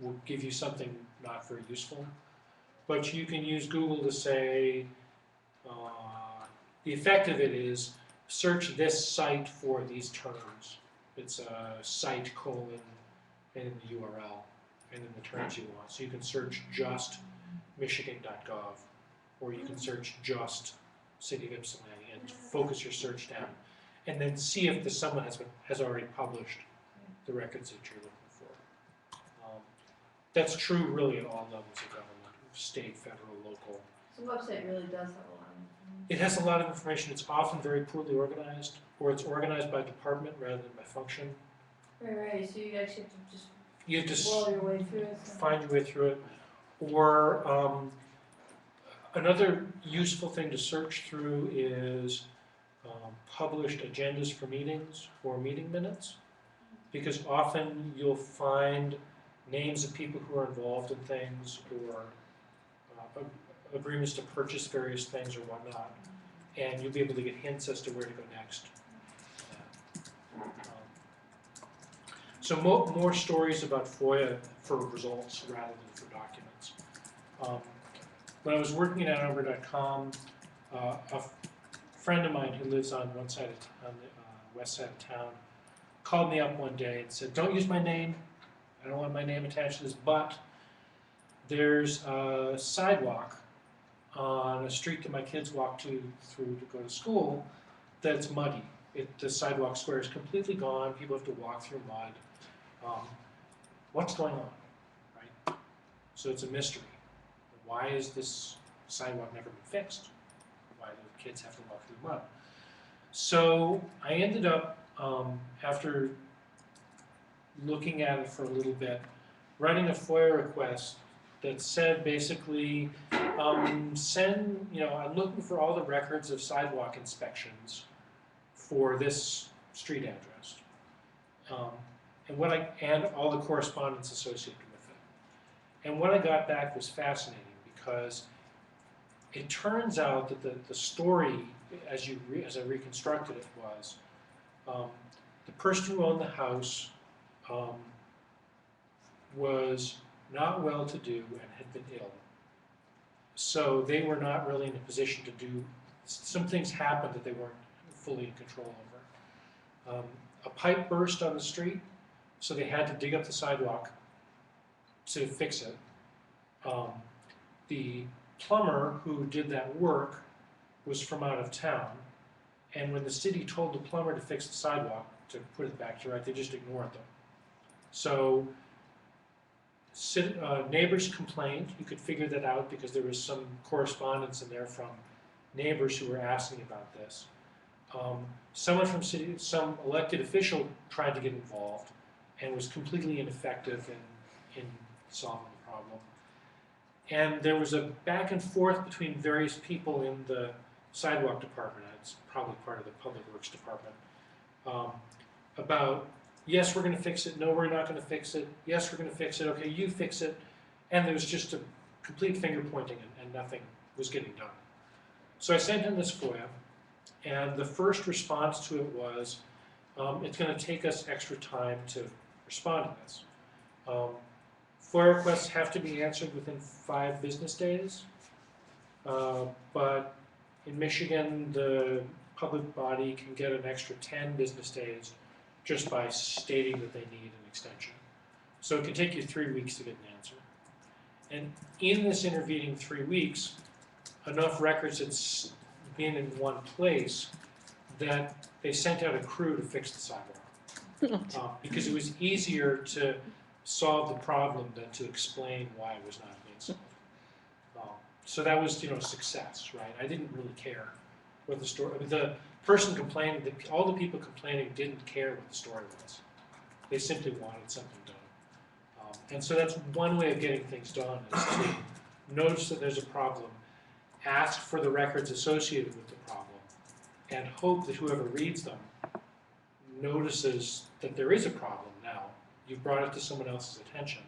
will give you something not very useful. But you can use Google to say, the effect of it is, search this site for these terms. It's a site : and in the URL, and in the terms you want. So you can search just michigan.gov, or you can search just City of Ypsilanti, and focus your search down. And then see if someone has already published the records that you're looking for. That's true really at all levels of government, state, federal, local. So the website really does have a lot of information. It has a lot of information. It's often very poorly organized, or it's organized by department rather than by function. Right. So you actually have to just You have to wall your way through it. find your way through it. Or another useful thing to search through is published agendas for meetings or meeting minutes, because often you'll find names of people who are involved in things, or agreements to purchase various things or whatnot, and you'll be able to get hints as to where to go next. So more stories about FOIA for results rather than for documents. When I was working at AnnArbour.com, a friend of mine who lives on one side on the west side of town called me up one day and said, "Don't use my name. I don't want my name attached to this, but there's a sidewalk on a street that my kids walk through to go to school that's muddy. The sidewalk square is completely gone. People have to walk through mud. What's going on?" Right? So it's a mystery. Why is this sidewalk never been fixed? Why do the kids have to walk through mud? So I ended up, after looking at it for a little bit, writing a FOIA request that said basically, I'm looking for all the records of sidewalk inspections for this street address. And all the correspondence associated with it. And what I got back was fascinating because it turns out that the story, as I reconstructed it, was the person who owned the house was not well-to-do and had been ill. So they were not really in a position to do, some things happened that they weren't fully in control over. A pipe burst on the street, so they had to dig up the sidewalk to fix it. The plumber who did that work was from out of town, and when the city told the plumber to fix the sidewalk, to put it back to right, they just ignored them. So neighbors complained. You could figure that out because there was some correspondence in there from neighbors who were asking about this. Someone from city, some elected official tried to get involved and was completely ineffective in solving the problem. And there was a back and forth between various people in the sidewalk department, it's probably part of the public works department, about, yes, we're going to fix it, no, we're not going to fix it, yes, we're going to fix it, okay, you fix it. And there was just a complete finger pointing and nothing was getting done. So I sent in this FOIA, and the first response to it was, it's going to take us extra time to respond to this. FOIA requests have to be answered within 5 business days, but in Michigan, the public body can get an extra 10 business days just by stating that they need an extension. So it can take you 3 weeks to get an answer. And in this intervening 3 weeks, enough records had been in one place that they sent out a crew to fix the sidewalk. Because it was easier to solve the problem than to explain why it was not being solved. So that was, a success, right? I didn't really care what the story. I mean, the person complaining, all the people complaining didn't care what the story was. They simply wanted something done. And so that's one way of getting things done is to notice that there's a problem, ask for the records associated with the problem, and hope that whoever reads them notices that there is a problem now. You've brought it to someone else's attention,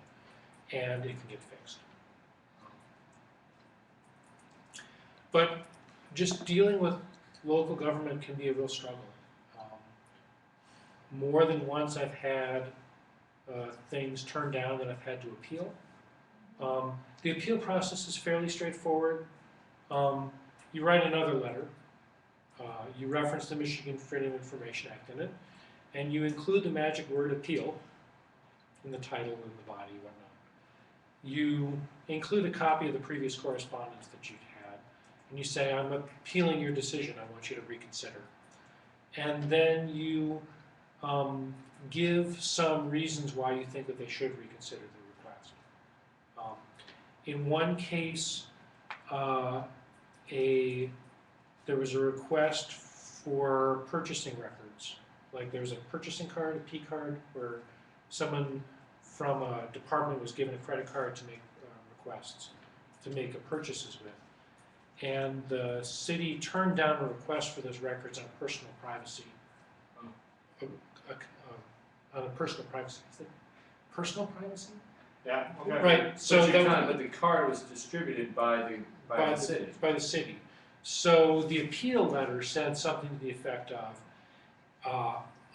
and it can get fixed. But just dealing with local government can be a real struggle. More than once I've had things turned down that I've had to appeal. The appeal process is fairly straightforward. You write another letter. You reference the Michigan Freedom of Information Act in it, and you include the magic word appeal in the title and the body and whatnot. You include a copy of the previous correspondence that you've had, and you say, I'm appealing your decision, I want you to reconsider. And then you give some reasons why you think that they should reconsider the request. In one case, there was a request for purchasing records. Like there was a purchasing card, a P card, where someone from a department was given a credit card to make requests, to make purchases with. And the city turned down a request for those records on personal privacy. On a personal privacy. Is it personal privacy? Yeah. Okay. Right. So but the card was distributed by the city. By the city. So the appeal letter said something to the effect of,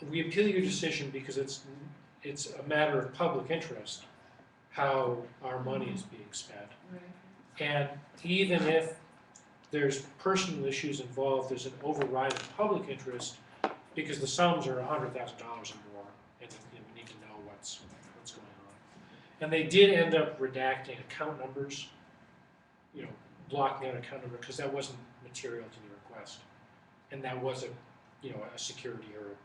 we appeal your decision because it's a matter of public interest how our money is being spent. Right. And even if there's personal issues involved, there's an overriding public interest because the sums are $100,000 or more, and we need to know what's going on. And they did end up redacting account numbers, blocking out account number because that wasn't material to the request, and that was a security or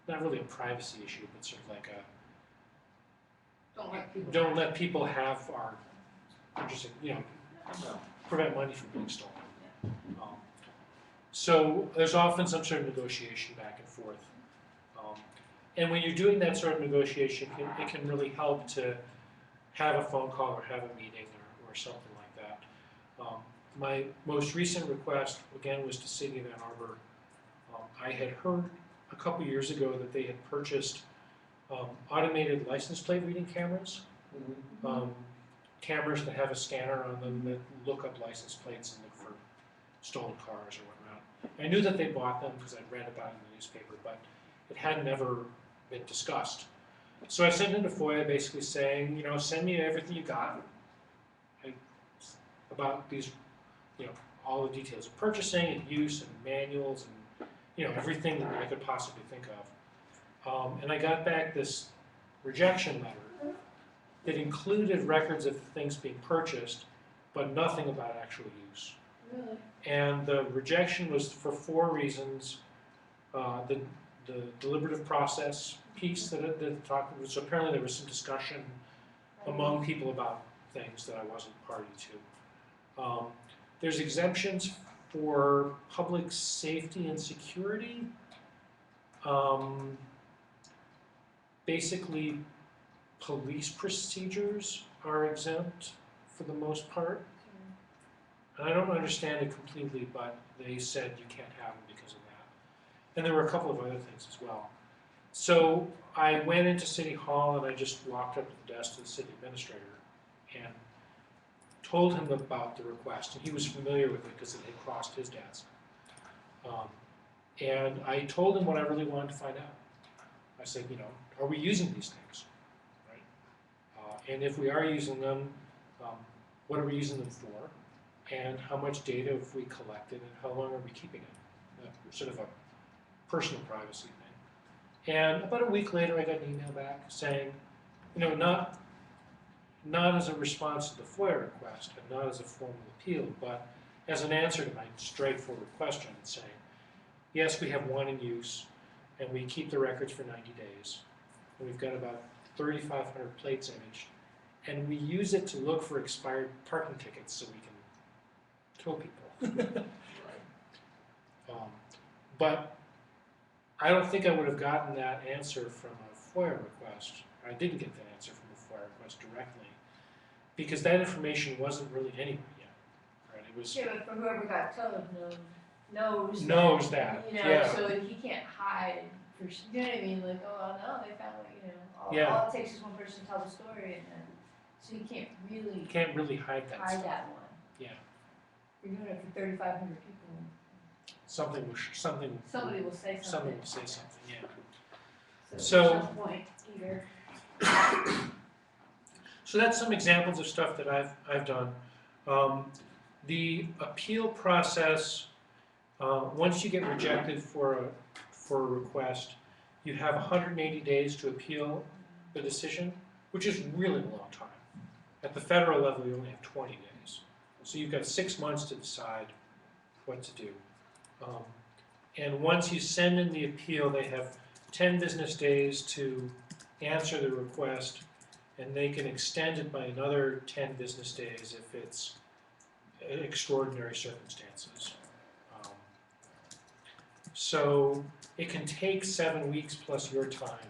not really a privacy issue, but sort of like a don't let people have our interesting, prevent money from being stolen. So there's often some sort of negotiation back and forth. And when you're doing that sort of negotiation, it can really help to have a phone call or have a meeting or something like that. My most recent request, again, was to City of Ann Arbor. I had heard a couple years ago that they had purchased automated license plate reading cameras. Cameras that have a scanner on them that look up license plates and look for stolen cars or whatnot. I knew that they bought them because I'd read about it in the newspaper, but it had never been discussed. So I sent into FOIA basically saying, send me everything you got about these, all the details of purchasing and use and manuals and, everything that I could possibly think of. And I got back this rejection letter that included records of things being purchased, but nothing about actual use. Really? And the rejection was for 4 reasons. The deliberative process piece that it talked about, so apparently there was some discussion among people about things that I wasn't party to. There's exemptions for public safety and security. Basically, police procedures are exempt for the most part. And I don't understand it completely, but they said you can't have them because of that. And there were a couple of other things as well. So I went into City Hall and I just walked up to the desk of the city administrator and told him about the request. And he was familiar with it because it had crossed his desk. And I told him what I really wanted to find out. I said, are we using these things? Right? And if we are using them, what are we using them for? And how much data have we collected and how long are we keeping it? Sort of a personal privacy thing. And about a week later, I got an email back saying, not as a response to the FOIA request and not as a formal appeal, but as an answer to my straightforward question saying, yes, we have one in use and we keep the records for 90 days. And we've got about 3,500 plates imaged. And we use it to look for expired parking tickets so we can tow people. But I don't think I would have gotten that answer from a FOIA request. I didn't get that answer from a FOIA request directly because that information wasn't really anywhere yet. Right? It was Yeah, but for whoever got towed knows that. Yeah. So he can't hide for, you know what I mean? Like, oh, no, they found it, Yeah. all it takes is one person to tell the story and then, so you can't really hide that hide stuff. that one. Yeah. You're doing it for 3,500 people. Somebody will say something. Somebody will say something. Something will say something. Yeah. So So- there's no point either. So that's some examples of stuff that I've done. The appeal process, once you get rejected for a request, you have 180 days to appeal the decision, which is really a long time. At the federal level, you only have 20 days. So you've got 6 months to decide what to do. And once you send in the appeal, they have 10 business days to answer the request, and they can extend it by another 10 business days if it's extraordinary circumstances. So it can take 7 weeks plus your time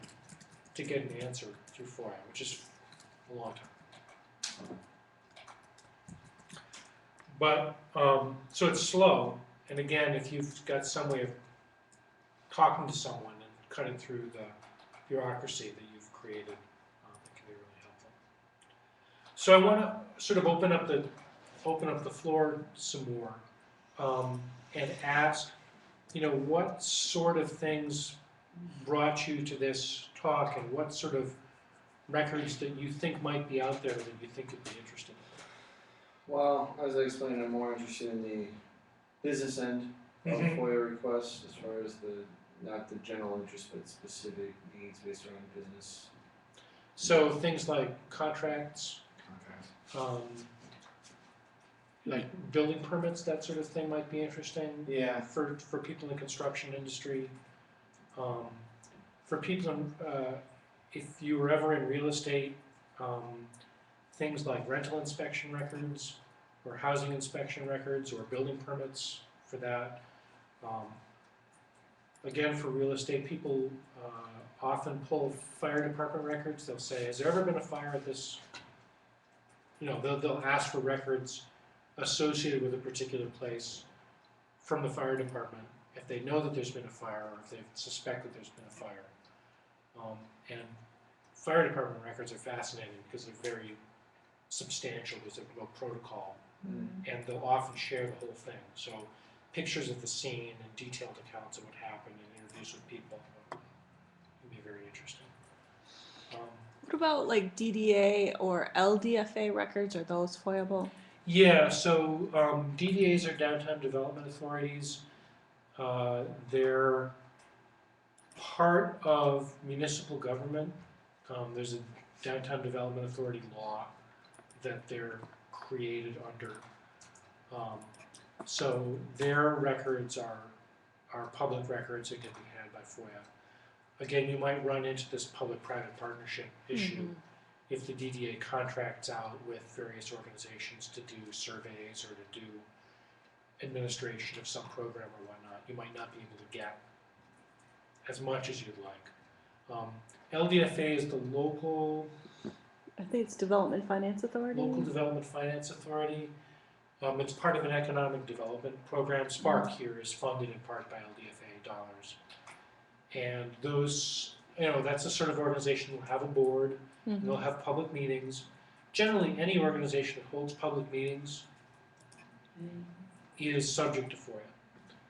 to get an answer through FOIA, which is a long time. But, so it's slow, and again, if you've got some way of talking to someone and cutting through the bureaucracy that you've created, it can be really helpful. So I want to sort of open up the floor some more, and ask, what sort of things brought you to this talk, and what sort of records that you think might be out there that you think could be interesting. Well, as I explained, I'm more interested in the business end of FOIA requests, as far as not the general interest, but specific needs based around business So things like contracts, contracts. like building permits, that sort of thing might be interesting. Yeah. For people in the construction industry, for people in, if you were ever in real estate, things like rental inspection records, or housing inspection records, or building permits for that. Again, for real estate, people often pull fire department records. They'll say, has there ever been a fire at this they'll ask for records associated with a particular place from the fire department if they know that there's been a fire or if they suspect that there's been a fire. And fire department records are fascinating because they're very substantial. There's a real protocol, and they'll often share the whole thing. So pictures of the scene and detailed accounts of what happened and interviews with people can be very interesting. What about like DDA or LDFA records? Are those foiable? Yeah, so DDAs are downtown development authorities. They're part of municipal government. There's a downtown development authority law that they're created under. So their records are public records that can be had by FOIA. Again, you might run into this public-private partnership issue if the DDA contracts out with various organizations to do surveys or to do administration of some program or whatnot. You might not be able to get as much as you'd like. LDFA is the local I think it's Development Finance Authority. Development Finance Authority. It's part of an economic development program. Spark here is funded in part by LDFA dollars. And those, that's a sort of organization that will have a board, and they'll have public meetings. Generally, any organization that holds public meetings is subject to FOIA,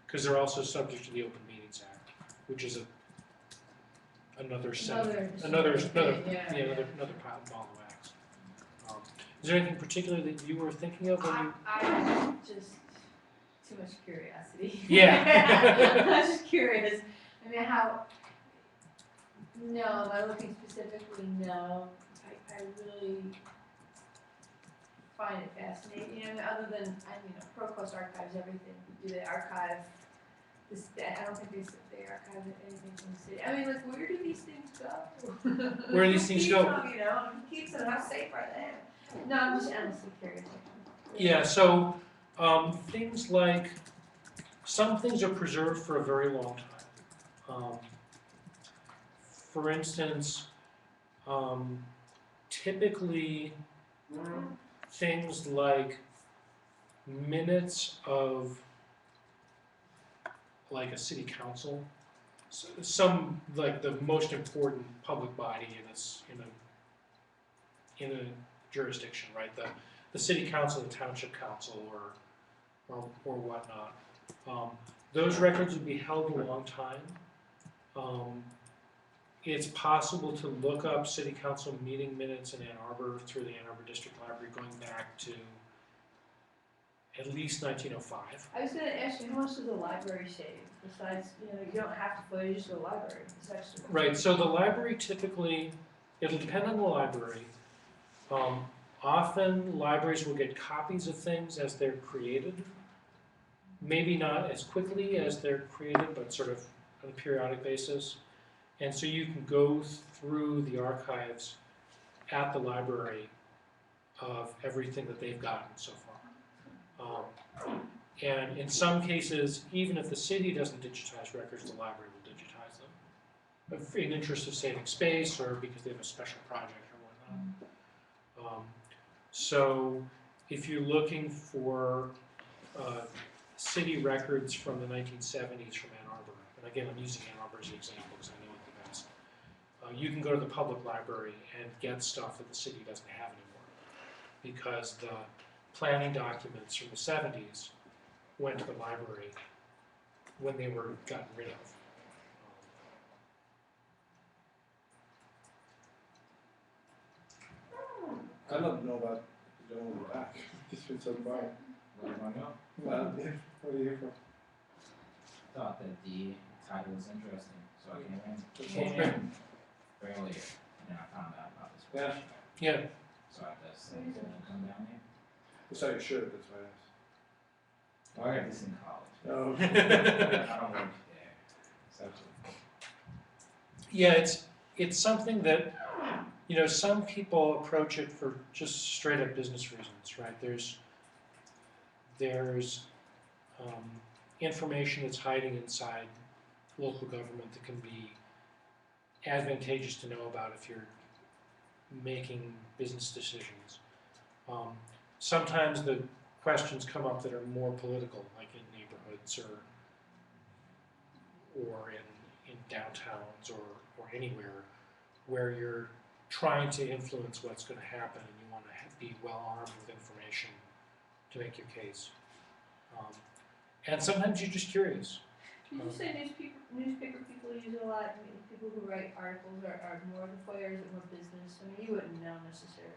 because they're also subject to the Open Meetings Act, which is another set, another ball of wax. Is there anything particular that you were thinking of when you? I just too much curiosity. Yeah. I was just curious. I mean, no, am I looking specifically? No. I really find it fascinating. I mean, other than, ProQuest archives everything. Do they archive this? I don't think they archive anything from the city. I mean, like, where do these things go? Where do these things go? Who keeps them? How safe are they? No, I'm just endlessly curious. Yeah, so things like, some things are preserved for a very long time. For instance, typically things like minutes of like a city council, some like the most important public body in a jurisdiction, right? The city council, the township council, or whatnot. Those records would be held a long time. It's possible to look up city council meeting minutes in Ann Arbor through the Ann Arbor District Library going back to at least 1905. I was going to ask you, how much does the library save? Besides, you don't have to FOIA, just go to the library. It's actually Right, so the library typically, it'll depend on the library. Often libraries will get copies of things as they're created. Maybe not as quickly as they're created, but sort of on a periodic basis. And so you can go through the archives at the library of everything that they've gotten so far. And in some cases, even if the city doesn't digitize records, the library will digitize them. In interest of saving space or because they have a special project or whatnot. So if you're looking for city records from the 1970s from Ann Arbor, and again I'm using Ann Arbor as an example because I know it the best, you can go to the public library and get stuff that the city doesn't have anymore because the planning documents from the 70s went to the library when they were gotten rid of. I'd love to know about the gentleman in the back. Just been so quiet. What do you want to know? Well, yeah, what are you here for? Thought that the title was interesting, so I Well, came in earlier, and then I found out about this Yeah. question. Yeah, So I just said, "Can I come down here?" It's not your shirt, that's why I asked. Oh, I got this in college. No. I don't work there. Essentially. yeah, it's something that some people approach it for just straight up business reasons, right? There's information that's hiding inside local government that can be advantageous to know about if you're making business decisions. Sometimes the questions come up that are more political, like in neighborhoods or in downtowns or anywhere where you're trying to influence what's going to happen and you want to be well armed with information to make your case. And sometimes you're just curious. Did you say newspaper people use it a lot? I mean, people who write articles are more the FOIA, or is it more business? I mean, you wouldn't know necessarily.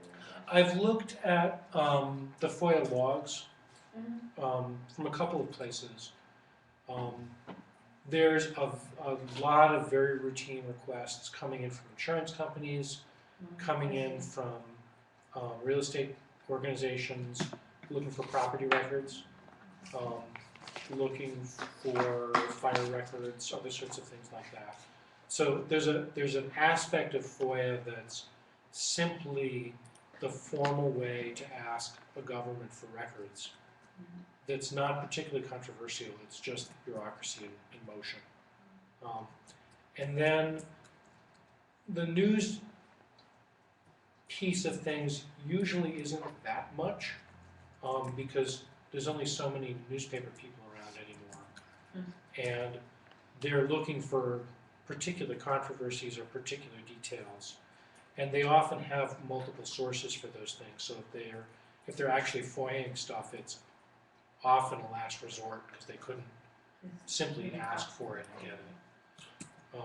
I've looked at the FOIA logs Mm-hmm. from a couple of places. There's a lot of very routine requests coming in from insurance companies, coming in from real estate organizations, looking for property records, looking for fire records, other sorts of things like that. So there's an aspect of FOIA that's simply the formal way to ask a government for records. That's not particularly controversial. It's just bureaucracy in motion. And then the news piece of things usually isn't that much because there's only so many newspaper people around anymore. And they're looking for particular controversies or particular details. And they often have multiple sources for those things. So if they're actually FOIAing stuff, it's often a last resort because they couldn't simply ask for it and get it.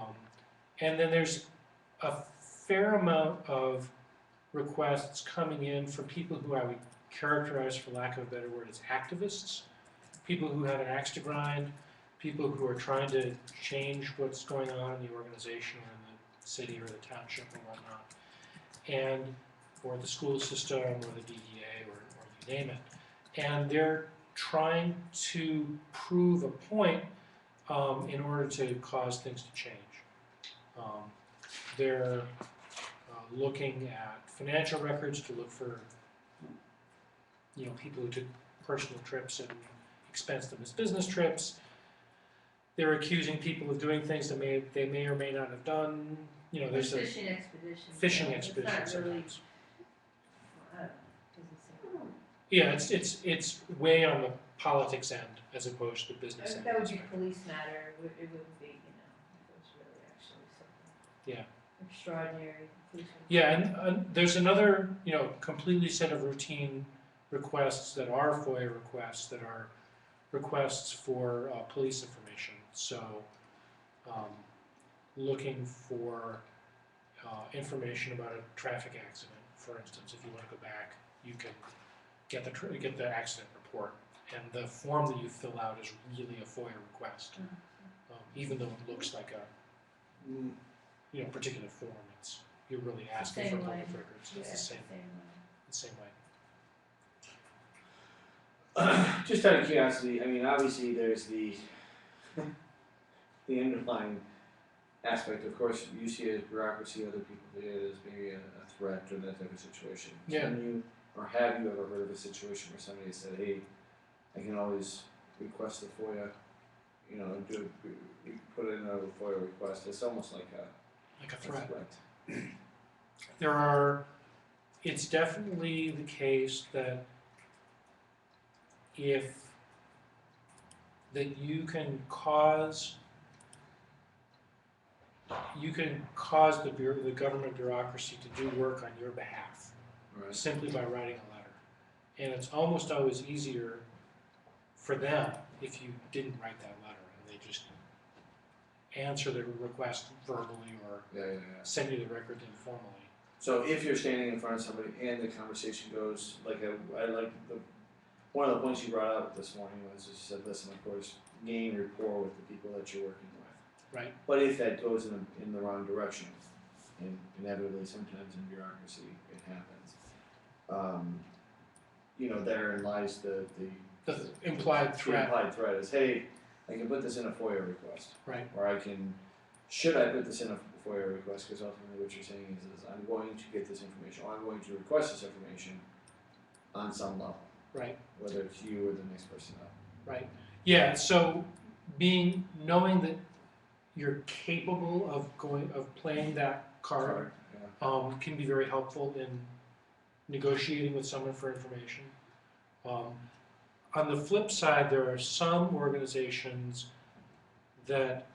And then there's a fair amount of requests coming in from people who I would characterize, for lack of a better word, as activists, people who have an axe to grind, people who are trying to change what's going on in the organization or in the city or the township and whatnot, or the school system or the DEA or you name it. And they're trying to prove a point in order to cause things to change. They're looking at financial records to look for people who took personal trips and expensed them as business trips. They're accusing people of doing things that they may or may not have done. There's Fishing expedition. fishing Yeah, expedition it's not really, sometimes. I don't know, doesn't seem. Yeah, it's way on the politics end as opposed to the business end. That would of be the police matter, it wouldn't be, if it was really actually something. Yeah. Extraordinary. Police. Yeah, and there's another, completely set of routine requests that are FOIA requests that are requests for police information. So, looking for information about a traffic accident, for instance. If you want to go back, you can get the accident report, and the form that you fill out is really a FOIA request, even though it looks like a particular form. You're really asking for Same public way. records. Yeah, It's the same way. Just out of curiosity, I mean, obviously there's the underlying aspect. Of course, you see it as bureaucracy, other people see it as maybe a threat or that type of situation. Yeah. Have you ever heard of a situation where somebody said, "Hey, I can always request a FOIA, put in a FOIA request." It's almost like Like a a threat. threat. It's definitely the case that you can cause the government bureaucracy to do work on your behalf Right. simply by writing a letter. And it's almost always easier for them if you didn't write that letter and they just answer the request verbally or Yeah. send you the record informally. So if you're standing in front of somebody and the conversation goes one of the points you brought up this morning was you said, listen, of course, gain rapport with the people that you're working with. Right. But if that goes in the wrong direction, and inevitably sometimes in bureaucracy it happens, therein lies the implied threat. The implied threat is, hey, I can put this in a FOIA request. Right. Or should I put this in a FOIA request? Because ultimately what you're saying is I'm going to get this information, or I'm going to request this information on some level. Right. Whether it's you or the next person up. Right. Yeah. So knowing that you're capable of playing that card Yeah. can be very helpful in negotiating with someone for information. On the flip side, there are some organizations that,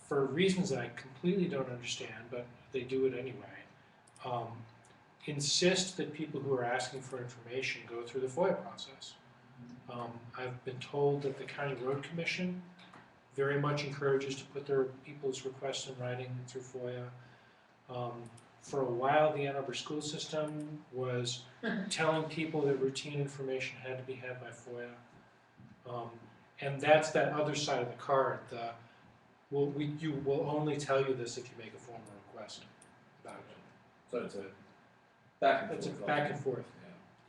for reasons that I completely don't understand, but they do it anyway, insist that people who are asking for information go through the FOIA process. I've been told that the County Road Commission very much encourages to put their people's requests in writing through FOIA. For a while, the Ann Arbor school system was telling people that routine information had to be had by FOIA. And that's that other side of the card. You will only tell you this if you make a formal request about it. So it's a back and forth. It's a back and forth.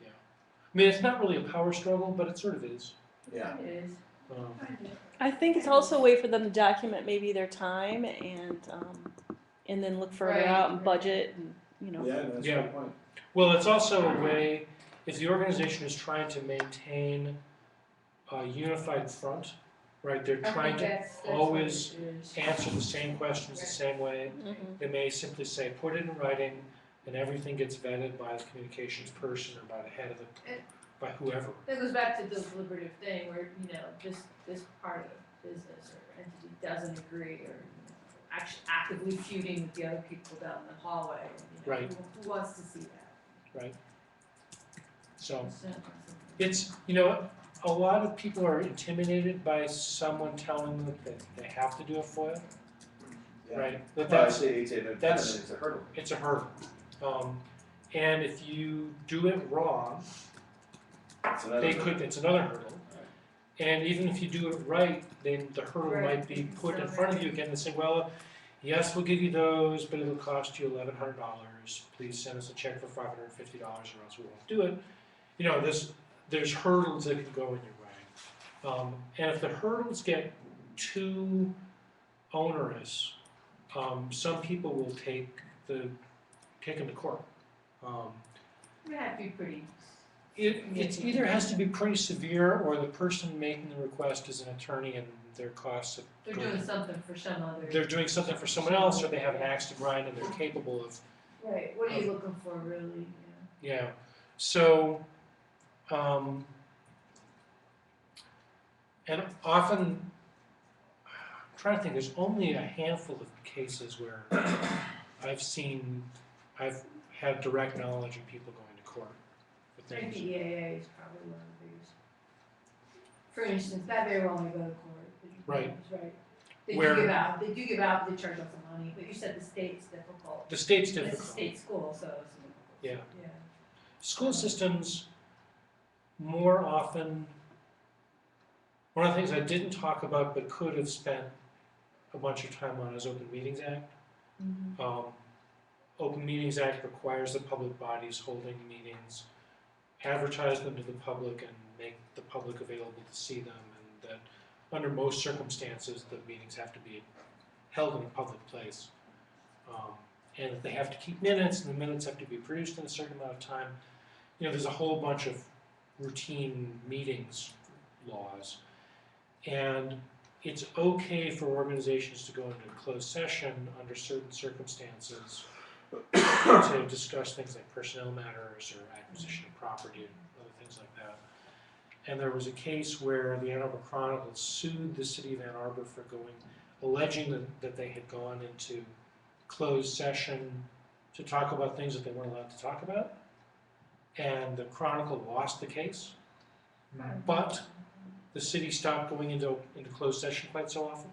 Yeah. I mean, it's not really a power struggle, but it sort of is. Yeah. It is, Um, kind of. I think it's also a way for them to document maybe their time and then look further Right, out and right. budget and, you know. Yeah, that's a Yeah. good point. Well, it's also a way, if the organization is trying to maintain a unified front, right, they're I trying think to that's what always it is. answer the same questions the same way. Mhm. They may simply say, put it in writing, and everything gets vetted by the communications person or by the head of by whoever. That goes back to the deliberative thing where, this part of business or entity doesn't agree or, actually actively feuding with the other people down the hallway. Right. Who wants to see that? Right. So It's not something- it's, a lot of people are intimidated by someone telling them that they have to do a FOIA, Yeah. right? But Well, I that's, say it's an impediment, that's- it's a hurdle. it's a hurdle. And if you do it wrong, It's another they hurdle. could, it's another hurdle. And even if you do it right, then the hurdle Right. might be put in front of you again and say, well, yes, we'll give you those, but it'll cost you $1,100. Please send us a check for $550 or else we won't do it. There's hurdles that can go in your way. And if the hurdles get too onerous, some people will take them to court. It have to be pretty. It either has to be pretty severe, or the person making the request is an attorney and their costs. They're doing something for some other. They're doing something for someone else, or they have an axe to grind and they're capable of. Right, what are you looking for really, Yeah. So, and often, I'm trying to think. There's only a handful of cases where I've had direct knowledge of people going to court for things. NPEAA is probably one of the biggest. For instance, that very well may go to court. Right. Right. They Where- do give out, they charge out some money, but you said the state's difficult. The state's It's a difficult. state school, so it's difficult. Yeah. Yeah. School systems, more often, one of the things I didn't talk about but could have spent a bunch of time on is Open Meetings Act. Open Meetings Act requires the public bodies holding meetings, advertise them to the public and make the public available to see them, and that under most circumstances the meetings have to be held in a public place. And that they have to keep minutes, and the minutes have to be produced in a certain amount of time. There's a whole bunch of routine meetings laws. And it's okay for organizations to go into closed session under certain circumstances to discuss things like personnel matters or acquisition of property and other things like that. And there was a case where the Ann Arbor Chronicle sued the city of Ann Arbor for alleging that they had gone into closed session to talk about things that they weren't allowed to talk about. And the Chronicle lost the case, but the city stopped going into closed session quite so often.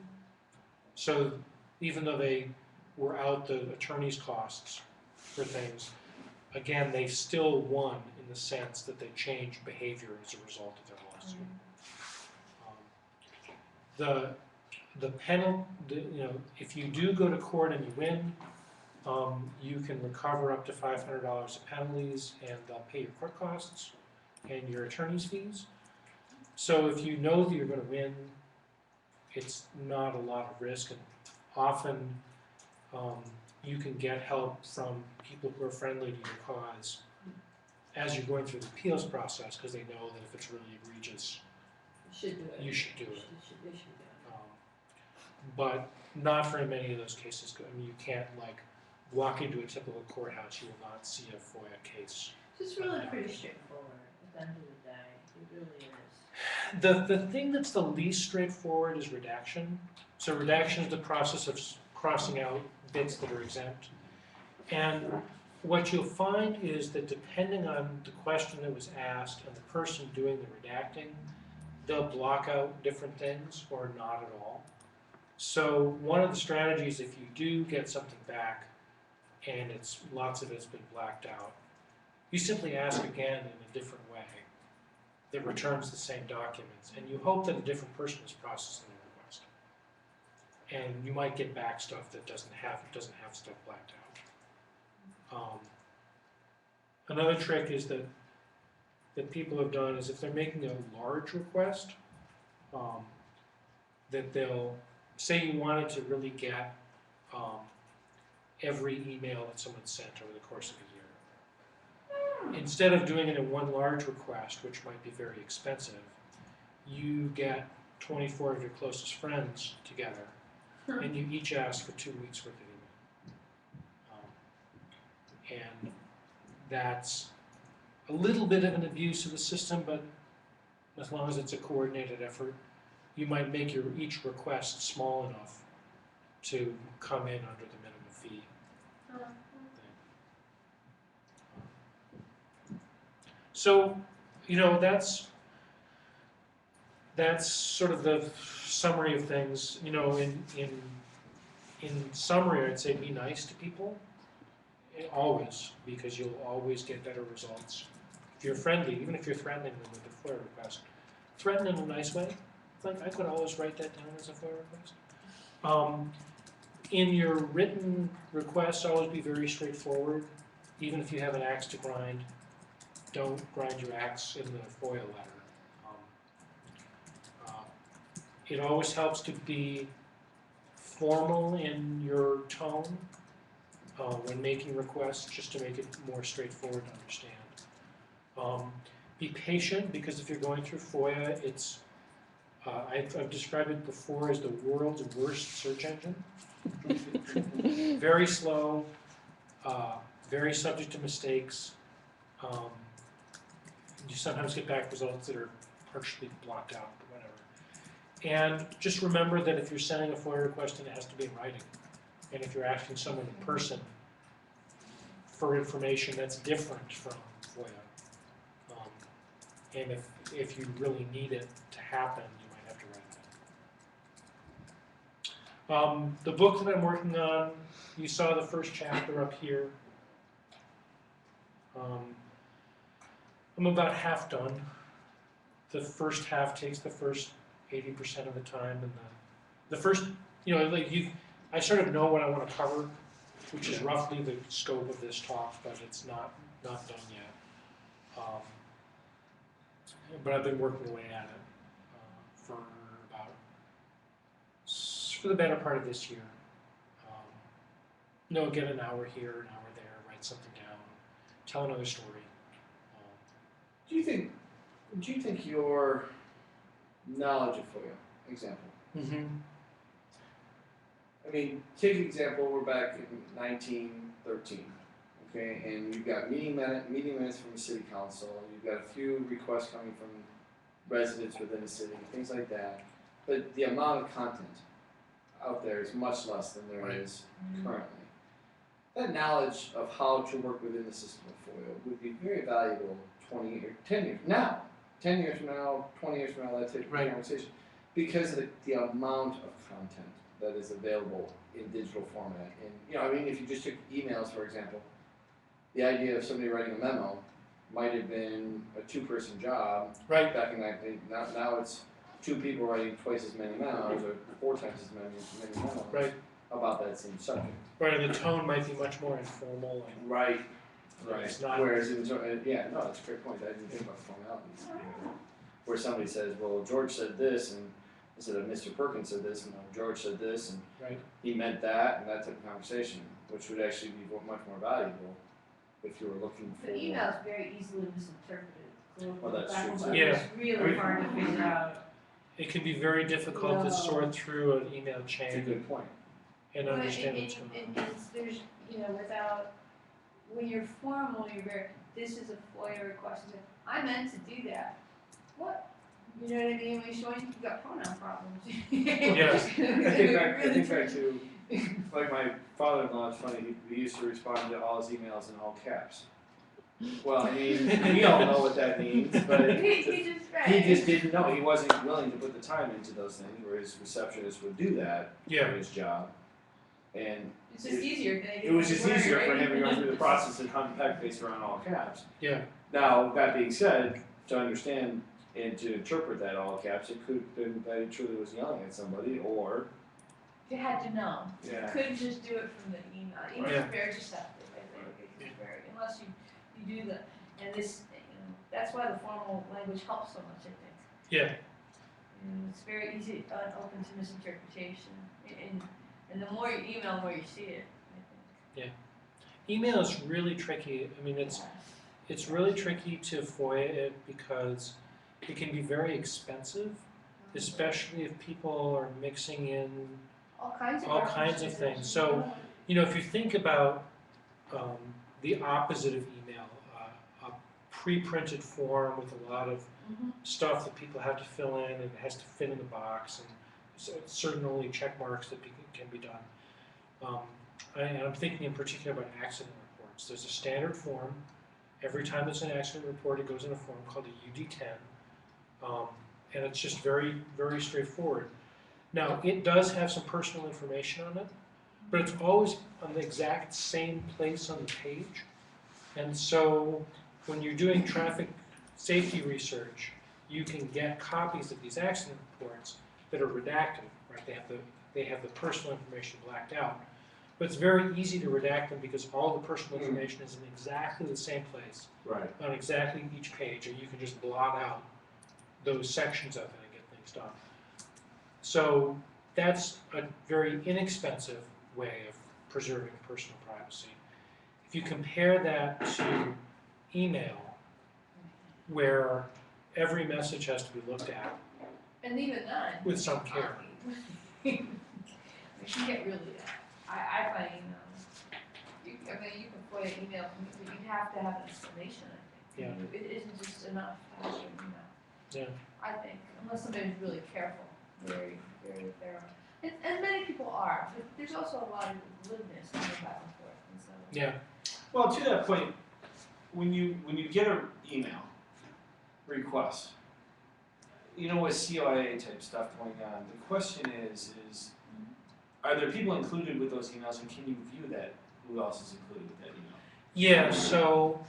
So even though they were out the attorney's costs for things, again, they still won in the sense that they changed behavior as a result of their lawsuit. The penalty, if you do go to court and you win, you can recover up to $500 of penalties, and they'll pay your court costs and your attorney's fees. So if you know that you're going to win, it's not a lot of risk, and often you can get help from people who are friendly to your cause as you're going through the appeals process, because they know that if it's really egregious, You should do it. you should do it. They should do it. But not very many of those cases go. I mean, you can't walk into a typical courthouse, you will not see a FOIA case. It's really pretty straightforward at the end of the day. It really is. The thing that's the least straightforward is redaction. So redaction is the process of crossing out bits that are exempt. And what you'll find is that depending on the question that was asked and the person doing the redacting, they'll block out different things or not at all. So one of the strategies, if you do get something back and lots of it's been blacked out, you simply ask again in a different way that returns the same documents, and you hope that a different person is processing the request. And you might get back stuff that doesn't have stuff blacked out. Another trick is that people have done is if they're making a large request, that they'll say you wanted to really get every email that someone sent over the course of a year. Instead of doing it in one large request, which might be very expensive, you get 24 of your closest friends together, and you each ask for 2 weeks worth of email. And that's a little bit of an abuse of the system, but as long as it's a coordinated effort, you might make each request small enough to come in under the minimum fee. So, that's sort of the summary of things. In summary, I'd say be nice to people, always, because you'll always get better results. If you're friendly, even if you're threatening them with a FOIA request, threaten in a nice way. Like, I could always write that down as a FOIA request. In your written requests, always be very straightforward. Even if you have an axe to grind, don't grind your axe in the FOIA letter. It always helps to be formal in your tone when making requests, just to make it more straightforward to understand. Be patient, because if you're going through FOIA, I've described it before as the world's worst search engine. Very slow, very subject to mistakes. You sometimes get back results that are partially blocked out, or whatever. And just remember that if you're sending a FOIA request, then it has to be in writing. And if you're asking someone in person for information that's different from FOIA, and if you really need it to happen, you might have to write it. The book that I'm working on, you saw the first chapter up here. I'm about half done. The first half takes the first 80% of the time, and the first, I sort of know what I want to cover, which is roughly the scope of this talk, but it's not done yet. But I've been working away at it for the better part of this year. Get an hour here, an hour there, write something down, tell another story. Do you think your knowledge of FOIA, example? Mm-hmm. I mean, take an example, we're back in 1913, okay, and you've got meeting minutes from the city council, you've got a few requests coming from residents within the city, things like that, but the amount of content out there is much less than there is currently. That knowledge of how to work within the system of FOIA would be very valuable 10 years now, 10 years from now, 20 years from now, that type of conversation, because of the amount of content that is available in digital format. And if you just took emails, for example, the idea of somebody writing a memo might have been a 2-person job back in that day. Now it's 2 people writing twice as many memos or 4 times as many memos about that same subject. Right, and the tone might be much more informal. And Right. It's not. Whereas, that's a great point. I didn't think about formalities. Where somebody says, well, George said this, and instead of Mr. Perkins said this, and George said this, and he meant that, and that type of conversation, which would actually be much more valuable if you were looking for. The email is very easily misinterpreted. Well, that's true, too. It's really hard to figure out. It can be very difficult to sort through an email That's a chain good point. and understand what's going on. And there's, without, when you're formal, you're very, this is a FOIA request, and I meant to do that. What? You know what I mean? When you're showing you've got pronoun problems. Yes. I think back to, like my father-in-law, it's funny, he used to respond to all his emails in all caps. Well, I mean, we all know what that means, but he just didn't know, he wasn't willing to put the time into those things, where his receptionist would do that Yeah. for his job. And It's just easier. it was just easier for him to go through the process and contact paste around all caps. Yeah. Now, that being said, to understand and to interpret that all caps, it could have been that he truly was yelling at somebody, or, You had to know. yeah. You couldn't just do it from the email. Email's Yeah. very deceptive, I think. It's very, unless you do the, and this, that's why the formal language helps so much, I think. Yeah. It's very easy, open to misinterpretation. And the more you email, the more you see it, I think. Email is really tricky. I mean, it's really tricky to FOIA it because it can be very expensive, especially if people are mixing in All kinds of all kinds of things. So, if you think about the opposite of email, a pre-printed form with a lot of stuff that people have to fill in and it has to fit in the box, and so certain only check marks that can be done. And I'm thinking in particular about accident reports. There's a standard form. Every time there's an accident report, it goes in a form called a UD10, and it's just very, very straightforward. Now, it does have some personal information on it, but it's always on the exact same place on the page. And so when you're doing traffic safety research, you can get copies of these accident reports that are redacted, right? They have the personal information blacked out. But it's very easy to redact them because all the personal information is in exactly the same place Right. on exactly each page, and you can just blot out those sections of it and get things done. So that's a very inexpensive way of preserving personal privacy. If you compare that to email, where every message has to be looked at And even then. with some care. It can get really, I find emails, you can FOIA email, but you have to have an explanation, I think. Yeah. It isn't just enough to have an email. Yeah. I think, unless somebody's really careful, very, very thorough. And many people are, but there's also a lot of glibness going back and forth, and so. Yeah. Well, to that point, when you get an email request, with COIA type stuff going on, the question is, are there people included with those emails, and can you view that? Who else is included with that email? Yeah, so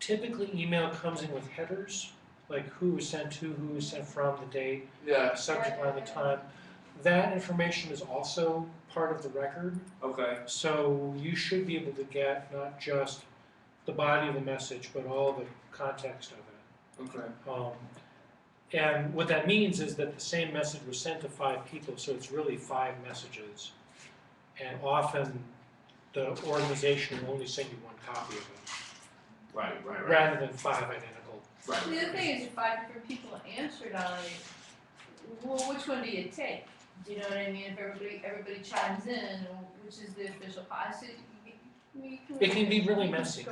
typically email comes in with headers, like who was sent to, who was sent from, the date, Yeah. subject line, the time. That information is also part of the record, Okay. so you should be able to get not just the body of the message, but all the context of it. Okay. And what that means is that the same message was sent to 5 people, so it's really 5 messages. And often the organization will only send you 1 copy of it, Right. rather than 5 identical. Right. The other thing is, if 5 different people answered on it, well, which one do you take? Do you know what I mean? If everybody chimes in, which is the official policy? It can be really messy.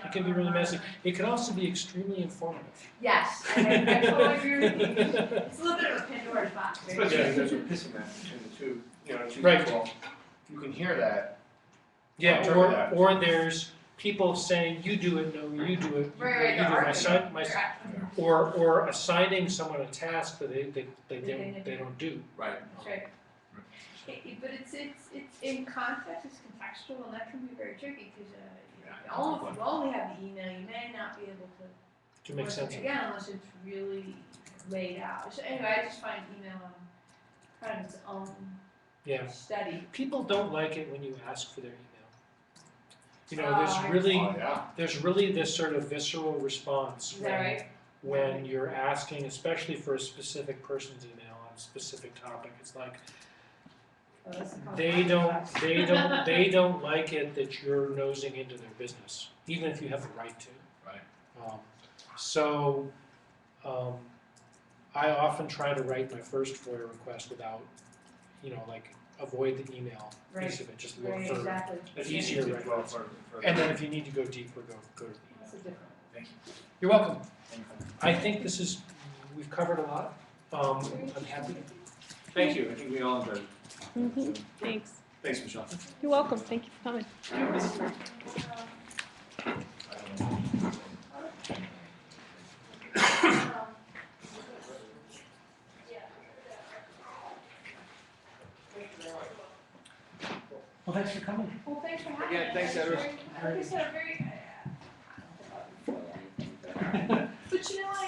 It can be really messy. Uh-huh. It can also be extremely informative. Yes, I totally agree with you. It's a little bit of a Pandora's box. Right? Especially if there's a pissing match between the two Right. people. You can hear that. Yeah, Interpret that. or there's people saying, you do it, no, you do it, Right, you do it, my son, Right. or assigning someone a task that they don't do. Right. That's right. But it's in context, it's contextual, and that can be very tricky because you only have the email, you may not be able to Make work sense it of it. again unless it's really laid out. So anyway, I just find email kind of its own Yeah. study. People don't like it when you ask for their email. I There's really this sort of visceral response Is that right? when you're asking, especially for a specific person's email on a specific topic. It's like Oh, that's the they problem. don't like it that you're nosing into their business, even if you have the right to. Right. So I often try to write my first FOIA request without, like avoid the email piece Right. of it, just look Right, for exactly. It's easier easier to go records. for. And then if you need to go deeper, go to the That's email. a different. Thank you. You're welcome. Thank you. I think this is, we've covered a lot. I'm happy. Thank you, I think we all enjoyed it. Mhm. Thanks. Thanks, Michelle. You're welcome. Thank you for coming. Well, thanks for coming. Well, thanks for having me. Again, thanks, Edward. Like I said, a very. But you know what?